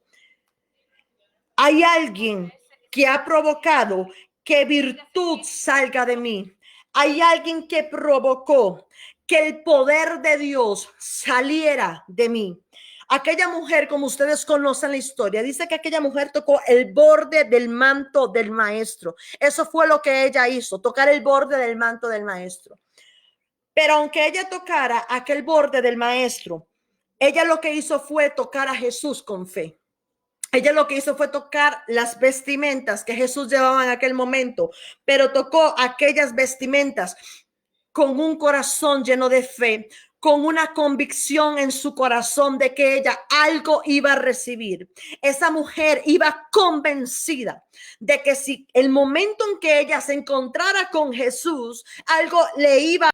hay alguien que ha provocado que virtud salga de mí. Hay alguien que provocó que el poder de Dios saliera de mí. Aquella mujer, como ustedes conocen la historia, dice que aquella mujer tocó el borde del manto del maestro. Eso fue lo que ella hizo, tocar el borde del manto del maestro. Pero aunque ella tocara aquel borde del maestro, ella lo que hizo fue tocar a Jesús con fe. Ella lo que hizo fue tocar las vestimentas que Jesús llevaba en aquel momento, pero tocó aquellas vestimentas con un corazón lleno de fe, con una convicción en su corazón de que ella algo iba a recibir. Esa mujer iba convencida de que si el momento en que ella se encontrara con Jesús, algo le iba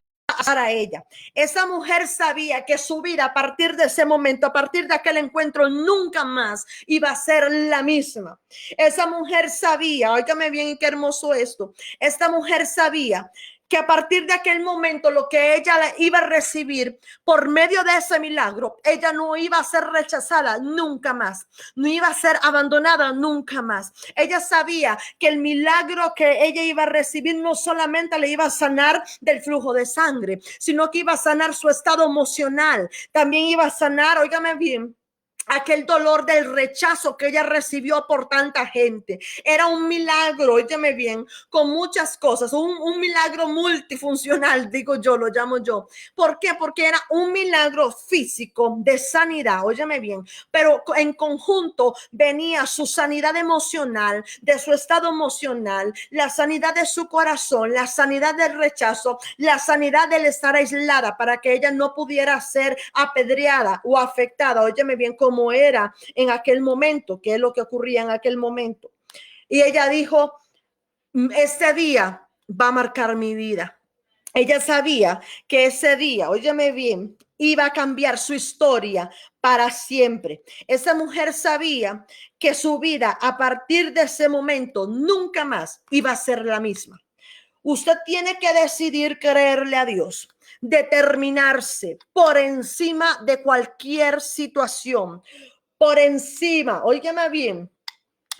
a ella. Esa mujer sabía que su vida a partir de ese momento, a partir de aquel encuentro, nunca más iba a ser la misma. Esa mujer sabía, óigame bien y qué hermoso esto, esta mujer sabía que a partir de aquel momento lo que ella iba a recibir por medio de ese milagro, ella no iba a ser rechazada nunca más, no iba a ser abandonada nunca más. Ella sabía que el milagro que ella iba a recibir no solamente le iba a sanar del flujo de sangre, sino que iba a sanar su estado emocional, también iba a sanar, óigame bien, aquel dolor del rechazo que ella recibió por tanta gente. Era un milagro, óyeme bien, con muchas cosas, un milagro multifuncional, digo yo, lo llamo yo. ¿Por qué? Porque era un milagro físico de sanidad, óyeme bien, pero en conjunto venía su sanidad emocional, de su estado emocional, la sanidad de su corazón, la sanidad del rechazo, la sanidad del estar aislada para que ella no pudiera ser apedreada o afectada, óyeme bien, como era en aquel momento, que es lo que ocurría en aquel momento. Y ella dijo, este día va a marcar mi vida. Ella sabía que ese día, óyeme bien, iba a cambiar su historia para siempre. Esa mujer sabía que su vida a partir de ese momento nunca más iba a ser la misma. Usted tiene que decidir creerle a Dios, determinarse por encima de cualquier situación, por encima, óigame bien,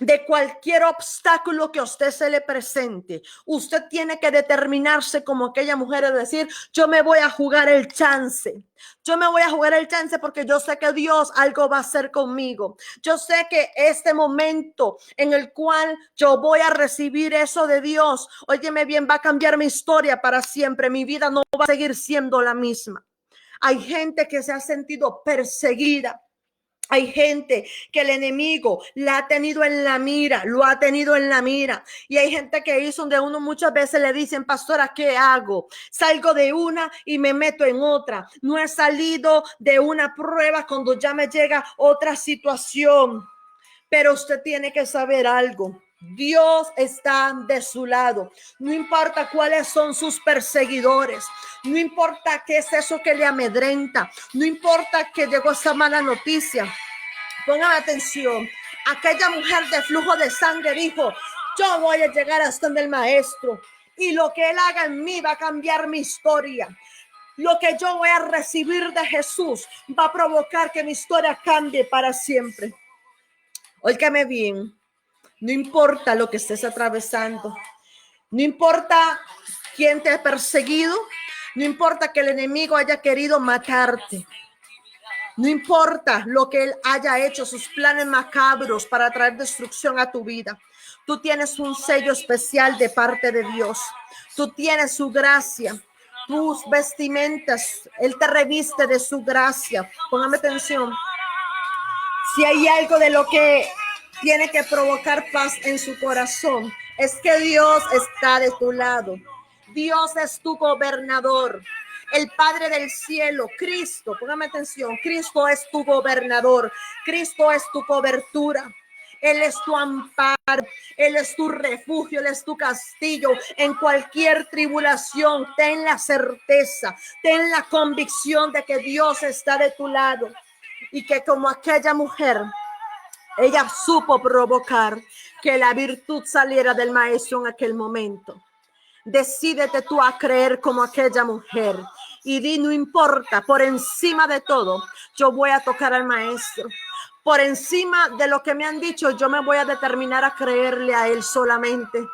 de cualquier obstáculo que a usted se le presente. Usted tiene que determinarse como aquella mujer es decir, yo me voy a jugar el chance. Yo me voy a jugar el chance porque yo sé que Dios algo va a hacer conmigo. Yo sé que este momento en el cual yo voy a recibir eso de Dios, óyeme bien, va a cambiar mi historia para siempre. Mi vida no va a seguir siendo la misma. Hay gente que se ha sentido perseguida. Hay gente que el enemigo la ha tenido en la mira, lo ha tenido en la mira. Y hay gente que hizo donde uno muchas veces le dicen, pastora, ¿qué hago? Salgo de una y me meto en otra. No he salido de una prueba cuando ya me llega otra situación. Pero usted tiene que saber algo. Dios está de su lado. No importa cuáles son sus perseguidores. No importa qué es eso que le amedrenta. No importa que llegó esa mala noticia. Pongan atención. Aquella mujer de flujo de sangre dijo, yo voy a llegar hasta el maestro. Y lo que él haga en mí va a cambiar mi historia. Lo que yo voy a recibir de Jesús va a provocar que mi historia cambie para siempre. Óigame bien, no importa lo que estés atravesando, no importa quién te ha perseguido, no importa que el enemigo haya querido matarte, no importa lo que él haya hecho, sus planes macabros para traer destrucción a tu vida. Tú tienes un sello especial de parte de Dios. Tú tienes su gracia, tus vestimentas. Él te reviste de su gracia. Póngame atención. Si hay algo de lo que tiene que provocar paz en su corazón, es que Dios está de tu lado. Dios es tu gobernador. El Padre del cielo, Cristo, póngame atención, Cristo es tu gobernador. Cristo es tu cobertura. Él es tu amparo, Él es tu refugio, Él es tu castillo. En cualquier tribulación, ten la certeza, ten la convicción de que Dios está de tu lado. Y que como aquella mujer, ella supo provocar que la virtud saliera del maestro en aquel momento. Decídete tú a creer como aquella mujer y di, no importa, por encima de todo, yo voy a tocar al maestro. Por encima de lo que me han dicho, yo me voy a determinar a creerle a él solamente.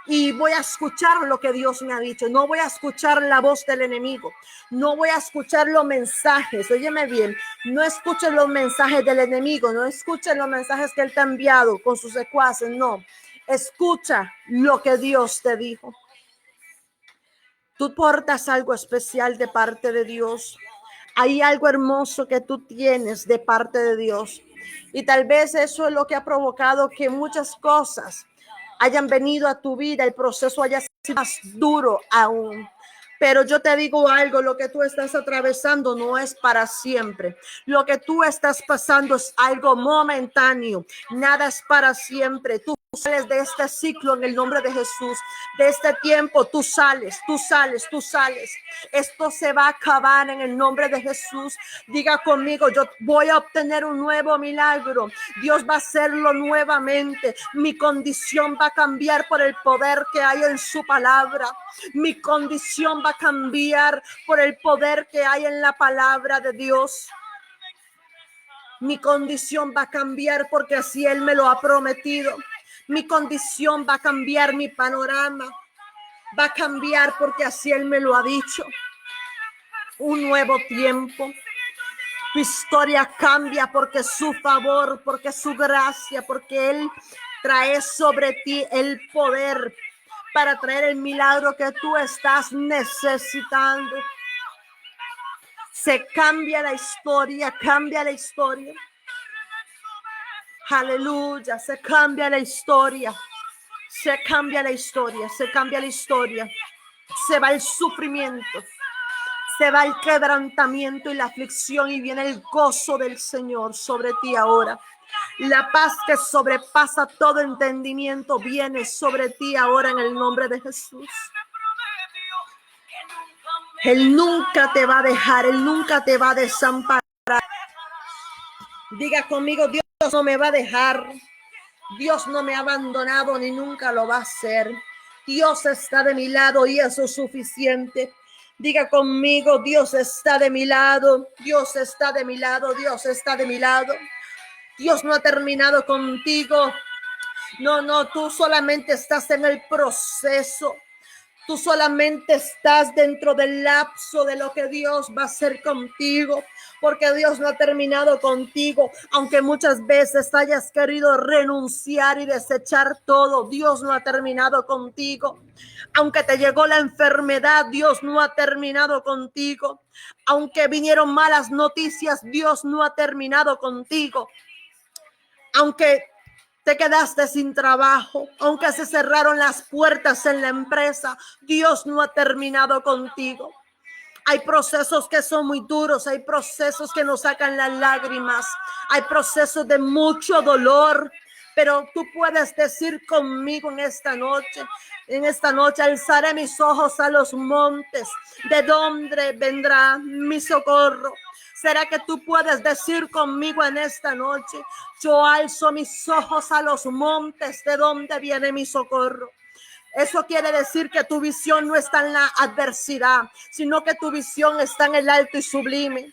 Y voy a escuchar lo que Dios me ha dicho. No voy a escuchar la voz del enemigo. No voy a escuchar los mensajes. Óyeme bien. No escuchen los mensajes del enemigo. No escuchen los mensajes que él te ha enviado con sus secuaces. No. Escucha lo que Dios te dijo. Tú portas algo especial de parte de Dios. Hay algo hermoso que tú tienes de parte de Dios. Y tal vez eso es lo que ha provocado que muchas cosas hayan venido a tu vida, el proceso haya sido más duro aún. Pero yo te digo algo, lo que tú estás atravesando no es para siempre. Lo que tú estás pasando es algo momentáneo. Nada es para siempre. Tú sales de este ciclo en el nombre de Jesús. De este tiempo tú sales, tú sales, tú sales. Esto se va a acabar en el nombre de Jesús. Diga conmigo, yo voy a obtener un nuevo milagro. Dios va a hacerlo nuevamente. Mi condición va a cambiar por el poder que hay en su palabra. Mi condición va a cambiar por el poder que hay en la palabra de Dios. Mi condición va a cambiar porque así Él me lo ha prometido. Mi condición va a cambiar, mi panorama va a cambiar porque así Él me lo ha dicho. Un nuevo tiempo. Tu historia cambia porque su favor, porque su gracia, porque Él trae sobre ti el poder para traer el milagro que tú estás necesitando. Se cambia la historia, cambia la historia. Aleluya, se cambia la historia. Se cambia la historia, se cambia la historia. Se va el sufrimiento, se va el quebrantamiento y la aflicción y viene el gozo del Señor sobre ti ahora. La paz que sobrepasa todo entendimiento viene sobre ti ahora en el nombre de Jesús. Él nunca te va a dejar, Él nunca te va a desamparar. Diga conmigo, Dios no me va a dejar. Dios no me ha abandonado ni nunca lo va a hacer. Dios está de mi lado y eso es suficiente. Diga conmigo, Dios está de mi lado, Dios está de mi lado, Dios está de mi lado. Dios no ha terminado contigo. No, tú solamente estás en el proceso. Tú solamente estás dentro del lapso de lo que Dios va a hacer contigo, porque Dios no ha terminado contigo. Aunque muchas veces hayas querido renunciar y desechar todo, Dios no ha terminado contigo. Aunque te llegó la enfermedad, Dios no ha terminado contigo. Aunque vinieron malas noticias, Dios no ha terminado contigo. Aunque te quedaste sin trabajo, aunque se cerraron las puertas en la empresa, Dios no ha terminado contigo. Hay procesos que son muy duros, hay procesos que nos sacan las lágrimas, hay procesos de mucho dolor, pero tú puedes decir conmigo en esta noche, alzaré mis ojos a los montes, ¿de dónde vendrá mi socorro? ¿Será que tú puedes decir conmigo en esta noche? Yo alzo mis ojos a los montes, ¿de dónde viene mi socorro? Eso quiere decir que tu visión no está en la adversidad, sino que tu visión está en el alto y sublime.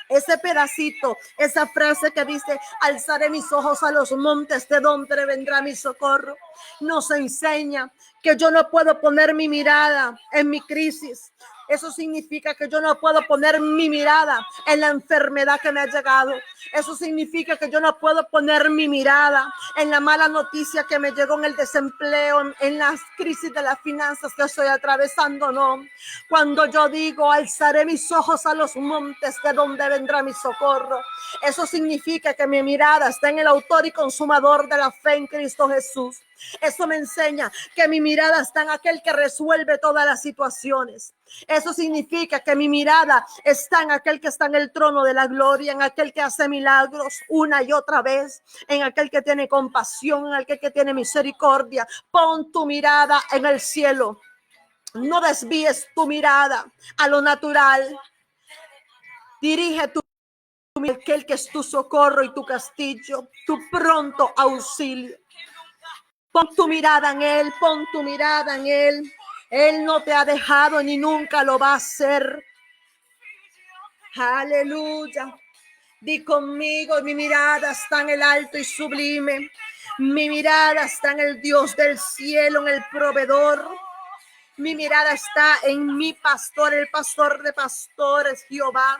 Ese pedacito, esa frase que dice, alzaré mis ojos a los montes, ¿de dónde vendrá mi socorro? Nos enseña que yo no puedo poner mi mirada en mi crisis. Eso significa que yo no puedo poner mi mirada en la enfermedad que me ha llegado. Eso significa que yo no puedo poner mi mirada en la mala noticia que me llegó, en el desempleo, en las crisis de las finanzas que estoy atravesando. No. Cuando yo digo, alzaré mis ojos a los montes, ¿de dónde vendrá mi socorro? Eso significa que mi mirada está en el autor y consumador de la fe en Cristo Jesús. Eso me enseña que mi mirada está en aquel que resuelve todas las situaciones. Eso significa que mi mirada está en aquel que está en el trono de la gloria, en aquel que hace milagros una y otra vez, en aquel que tiene compasión, en aquel que tiene misericordia. Pon tu mirada en el cielo. No desvíes tu mirada a lo natural. Dirige tu mirada a aquel que es tu socorro y tu castillo, tu pronto auxilio. Pon tu mirada en Él, pon tu mirada en Él. Él no te ha dejado ni nunca lo va a hacer. Aleluya. Di conmigo, mi mirada está en el alto y sublime. Mi mirada está en el Dios del cielo, en el proveedor. Mi mirada está en mi pastor, el pastor de pastores, Jehová.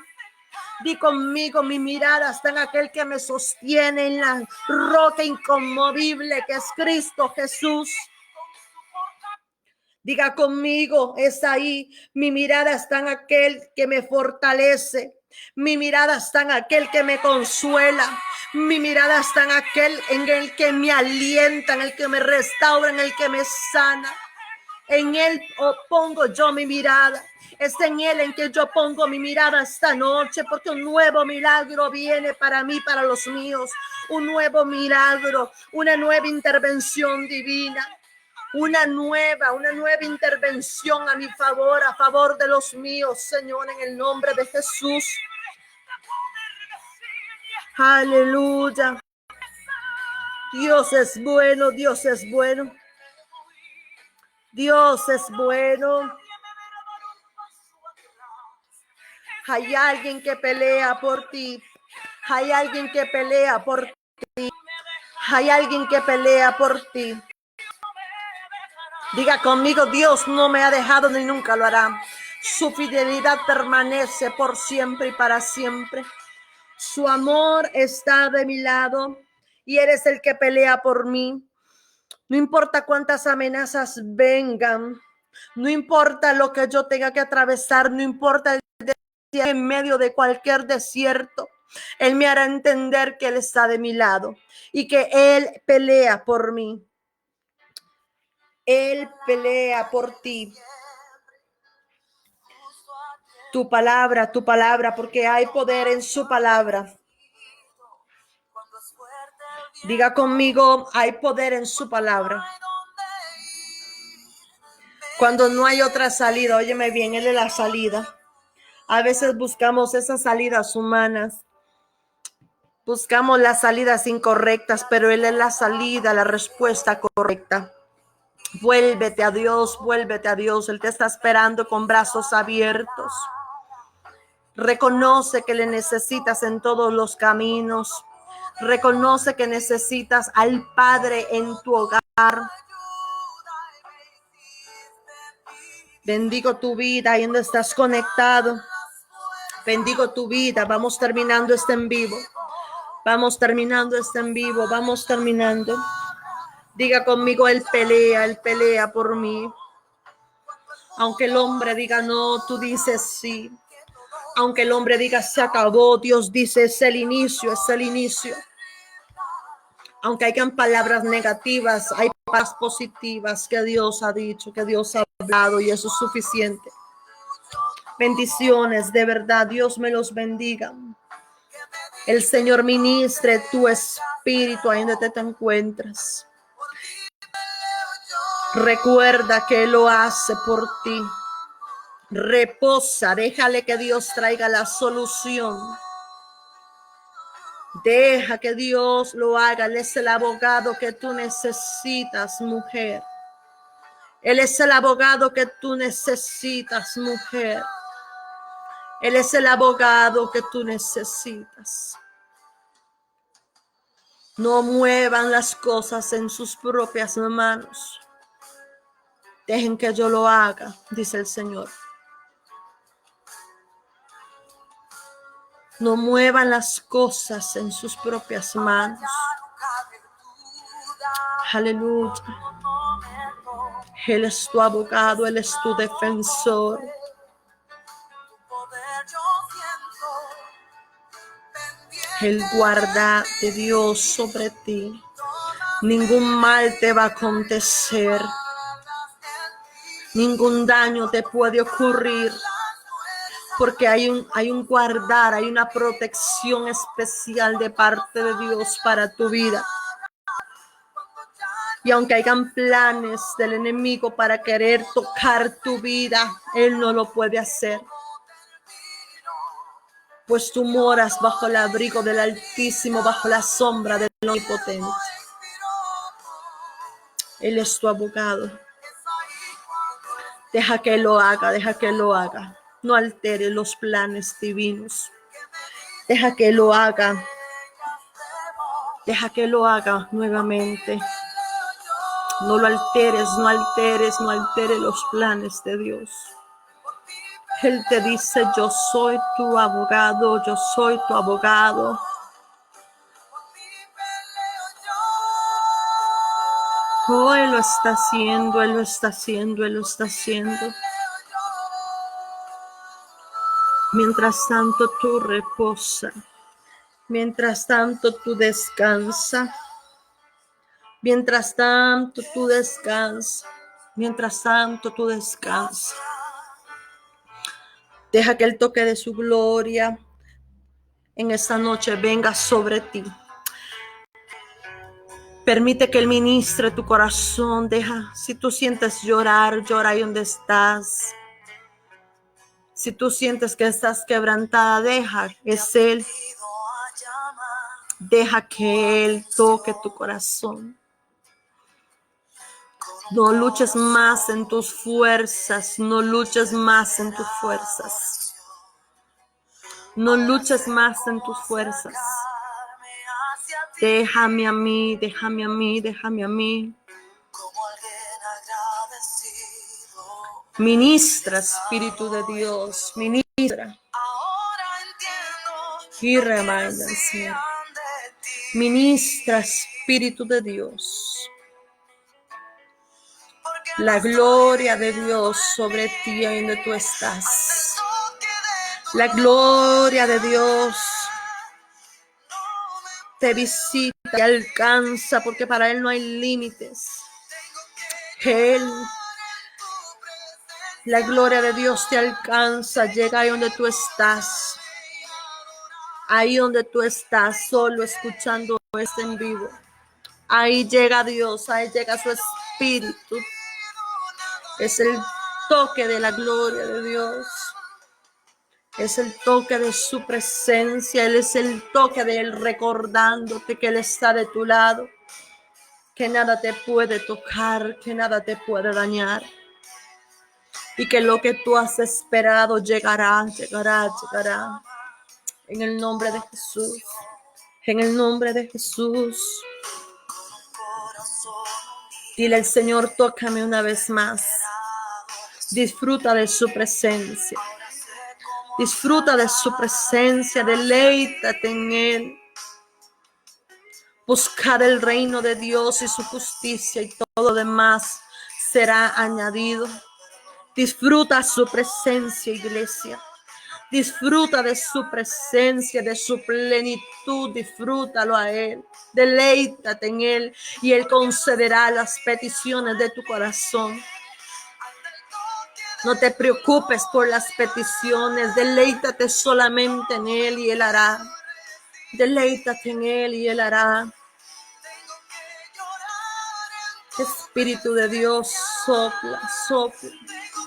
Di conmigo, mi mirada está en aquel que me sostiene, en la roca inconmovible que es Cristo Jesús. Diga conmigo, es ahí, mi mirada está en aquel que me fortalece, Mi mirada está en aquel que me consuela. Mi mirada está en el que me alienta, en el que me restaura, en el que me sana. En Él pongo yo mi mirada. Es en Él en que yo pongo mi mirada esta noche, porque un nuevo milagro viene para mí, para los míos. Un nuevo milagro, una nueva intervención divina. Una nueva intervención a mi favor, a favor de los míos, Señor, en el nombre de Jesús. Aleluya. Dios es bueno, Dios es bueno. Dios es bueno. Hay alguien que pelea por ti. Hay alguien que pelea por ti. Hay alguien que pelea por ti. Diga conmigo, Dios no me ha dejado ni nunca lo hará. Su fidelidad permanece por siempre y para siempre. Su amor está de mi lado y eres el que pelea por mí. No importa cuántas amenazas vengan, no importa lo que yo tenga que atravesar, no importa el en medio de cualquier desierto, Él me hará entender que Él está de mi lado y que Él pelea por mí. Él pelea por ti. Tu palabra, porque hay poder en su palabra. Diga conmigo, hay poder en su palabra. Cuando no hay otra salida, óyeme bien, Él es la salida. A veces buscamos esas salidas humanas. Buscamos las salidas incorrectas, pero Él es la salida, la respuesta correcta. Vuélvete a Dios, vuélvete a Dios. Él te está esperando con brazos abiertos. Reconoce que le necesitas en todos los caminos. Reconoce que necesitas al Padre en tu hogar. Bendigo tu vida ahí donde estás conectado. Bendigo tu vida. Vamos terminando este en vivo. Vamos terminando este en vivo. Vamos terminando. Diga conmigo, Él pelea por mí. Aunque el hombre diga no, tú dices sí. Aunque el hombre diga se acabó, Dios dice es el inicio, es el inicio. Aunque hayan palabras negativas, hay palabras positivas que Dios ha dicho, que Dios ha hablado y eso es suficiente. Bendiciones, de verdad, Dios me los bendiga. El Señor ministre tu espíritu ahí donde te encuentras. Recuerda que Él lo hace por ti. Reposa, déjale que Dios traiga la solución. Deja que Dios lo haga. Él es el abogado que tú necesitas, mujer. Él es el abogado que tú necesitas, mujer. Él es el abogado que tú necesitas. No muevan las cosas en sus propias manos. Dejen que yo lo haga, dice el Señor. No muevan las cosas en sus propias manos. Aleluya. Él es tu abogado, Él es tu defensor. El guarda de Dios sobre ti. Ningún mal te va a acontecer. Ningún daño te puede ocurrir. Porque hay un guardar, hay una protección especial de parte de Dios para tu vida. Y aunque hayan planes del enemigo para querer tocar tu vida, Él no lo puede hacer. Pues tú moras bajo el abrigo del Altísimo, bajo la sombra del Omnipotente. Él es tu abogado. Deja que Él lo haga, deja que Él lo haga. No altere los planes divinos. Deja que Él lo haga. Deja que lo haga nuevamente. No lo alteres, no alteres, no alteres los planes de Dios. Él te dice, yo soy tu abogado, yo soy tu abogado. Oh, Él lo está haciendo, Él lo está haciendo, Él lo está haciendo. Mientras tanto tú reposa. Mientras tanto tú descansa. Mientras tanto tú descansa. Mientras tanto tú descansa. Deja que el toque de su gloria en esta noche venga sobre ti. Permite que Él ministre tu corazón. Deja, si tú sientes llorar, llora ahí donde estás. Si tú sientes que estás quebrantada, deja, es Él. Deja que Él toque tu corazón. No luches más en tus fuerzas. No luches más en tus fuerzas. No luches más en tus fuerzas. Déjame a mí, déjame a mí, déjame a mí. Ministra, Espíritu de Dios, ministra. Y remándense. Ministra, Espíritu de Dios. La gloria de Dios sobre ti ahí donde tú estás. La gloria de Dios te visita y alcanza, porque para Él no hay límites. La gloria de Dios te alcanza, llega ahí donde tú estás. Ahí donde tú estás, solo escuchando este en vivo. Ahí llega Dios, ahí llega su Espíritu. Es el toque de la gloria de Dios. Es el toque de su presencia. Él es el toque de Él recordándote que Él está de tu lado. Que nada te puede tocar, que nada te puede dañar. Y que lo que tú has esperado llegará, llegará, llegará. En el nombre de Jesús. En el nombre de Jesús. Dile al Señor, tócame una vez más. Disfruta de su presencia. Disfruta de su presencia. Deleítate en Él. Buscar el reino de Dios y su justicia y todo lo demás será añadido. Disfruta su presencia, iglesia. Disfruta de su presencia, de su plenitud. Disfrútalo a Él. Deleítate en Él y Él concederá las peticiones de tu corazón. No te preocupes por las peticiones. Deleítate solamente en Él y Él hará. Deleítate en Él y Él hará. Espíritu de Dios, sopla, sopla.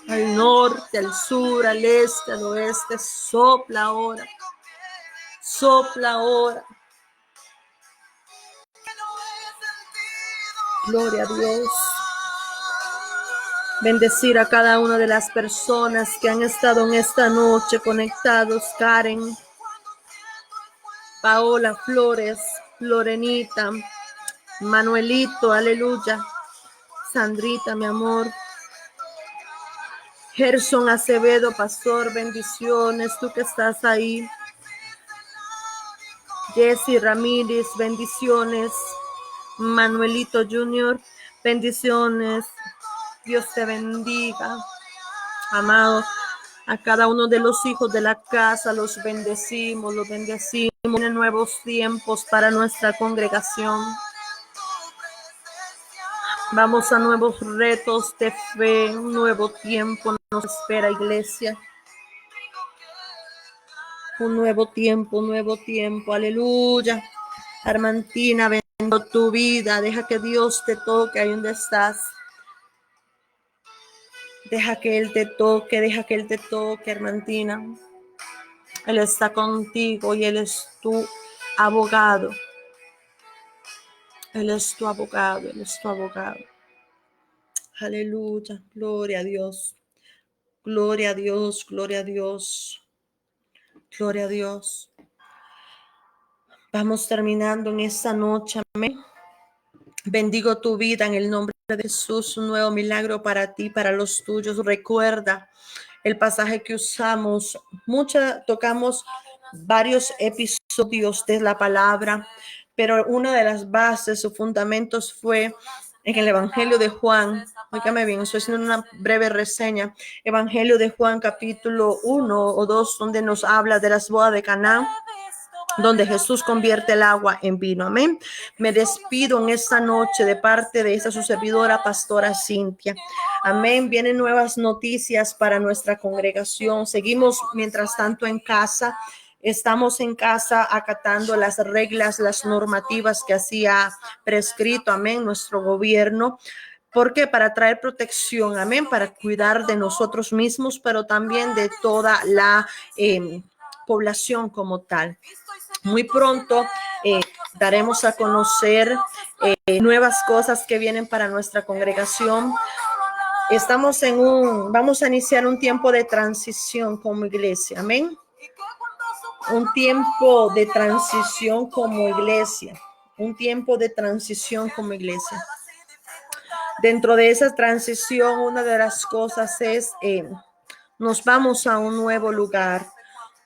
Al norte, al sur, al este, al oeste. Sopla ahora. Sopla ahora. Gloria a Dios. Bendecir a cada una de las personas que han estado en esta noche conectados. Karen, Paola Flores, Lorenita, Manuelito, aleluya. Sandrita, mi amor. Gerson Acevedo, pastor, bendiciones. Tú que estás ahí. Jessy Ramírez, bendiciones. Manuelito Junior, bendiciones. Dios te bendiga. Amado, a cada uno de los hijos de la casa los bendecimos, los bendecimos en nuevos tiempos para nuestra congregación. Vamos a nuevos retos de fe, un nuevo tiempo nos espera, iglesia. Un nuevo tiempo, aleluya. Armantina, bendigo tu vida, deja que Dios te toque ahí donde estás. Deja que Él te toque, Armantina. Él está contigo y Él es tu abogado. Él es tu abogado, Él es tu abogado. Aleluya, gloria a Dios. Gloria a Dios, gloria a Dios. Gloria a Dios. Vamos terminando en esta noche, amén. Bendigo tu vida en el nombre de Jesús, un nuevo milagro para ti, para los tuyos. Recuerda el pasaje que usamos, tocamos varios episodios de la palabra, pero una de las bases o fundamentos fue en el Evangelio de Juan, Óigame bien, estoy haciendo una breve reseña. Evangelio de Juan, capítulo 1 o 2, donde nos habla de las bodas de Caná, donde Jesús convierte el agua en vino. Amén. Me despido en esta noche de parte de esta su servidora, pastora Cintia. Amén. Vienen nuevas noticias para nuestra congregación. Seguimos, mientras tanto, en casa. Estamos en casa acatando las reglas, las normativas que hacía prescrito, amén, nuestro gobierno. ¿Por qué? Para traer protección, amén, para cuidar de nosotros mismos, pero también de toda la población como tal. Muy pronto daremos a conocer nuevas cosas que vienen para nuestra congregación. Vamos a iniciar un tiempo de transición como iglesia, amén. Un tiempo de transición como iglesia, un tiempo de transición como iglesia. Dentro de esa transición, una de las cosas es, nos vamos a un nuevo lugar,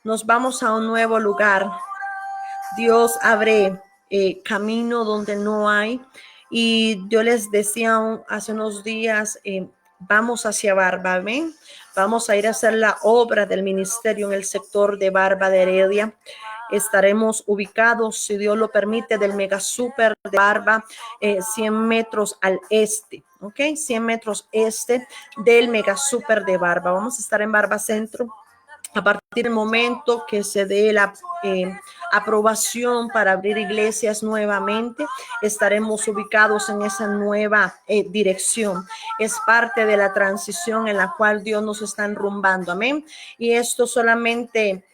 nos vamos a un nuevo lugar. Dios abre camino donde no hay. Y yo les decía hace unos días, vamos hacia Barba, ¿ven? Vamos a ir a hacer la obra del ministerio en el sector de Barba de Heredia. Estaremos ubicados, si Dios lo permite, del mega super de Barba, 100 metros al este, ¿ok? 100 metros este del mega super de Barba. Vamos a estar en Barba Centro. A partir del momento que se dé la aprobación para abrir iglesias nuevamente, estaremos ubicados en esa nueva dirección. Es parte de la transición en la cual Dios nos está enrumbando, amén. Y esto solamente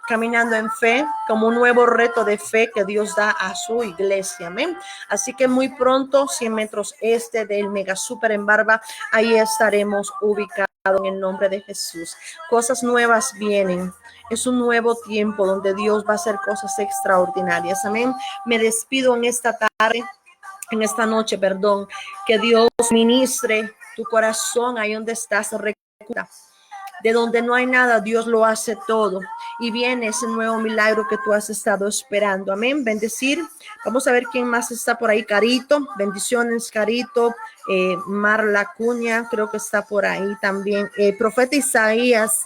caminando en fe, como un nuevo reto de fe que Dios da a su iglesia, amén. Así que muy pronto, 100 metros este del mega super en Barba, ahí estaremos ubicados en el nombre de Jesús. Cosas nuevas vienen. Es un nuevo tiempo donde Dios va a hacer cosas extraordinarias. Amén. Me despido en esta tarde, en esta noche, perdón. Que Dios ministre tu corazón ahí donde estás. Recuerda, de donde no hay nada, Dios lo hace todo. Y viene ese nuevo milagro que tú has estado esperando. Amén. Bendecir. Vamos a ver quién más está por ahí. Carito. Bendiciones, Carito. Marla Cuña, creo que está por ahí también. Profeta Isaías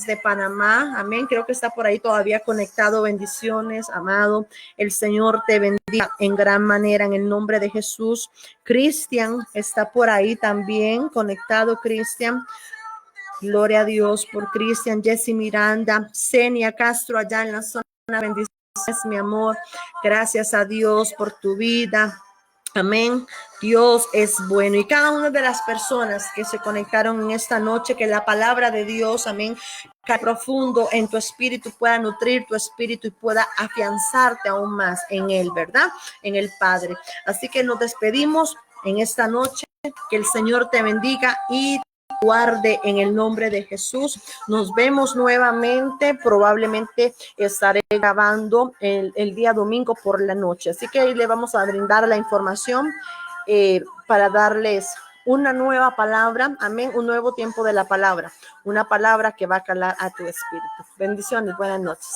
de Panamá. Amén. Creo que está por ahí todavía conectado. Bendiciones, amado. El Señor te bendiga en gran manera en el nombre de Jesús. Cristian está por ahí también conectado. Cristian. Gloria a Dios por Cristian, Jessy Miranda, Senia Castro allá en la zona. Bendiciones, mi amor. Gracias a Dios por tu vida. Amén. Dios es bueno. Y cada una de las personas que se conectaron en esta noche, que la palabra de Dios, amén, cae profundo en tu espíritu, pueda nutrir tu espíritu y pueda afianzarte aún más en él, ¿verdad? En el Padre. Así que nos despedimos en esta noche. Que el Señor te bendiga y guarde en el nombre de Jesús. Nos vemos nuevamente. Probablemente estaré grabando el día domingo por la noche. Así que ahí le vamos a brindar la información para darles una nueva palabra. Amén. Un nuevo tiempo de la palabra. Una palabra que va a calar a tu espíritu. Bendiciones. Buenas noches.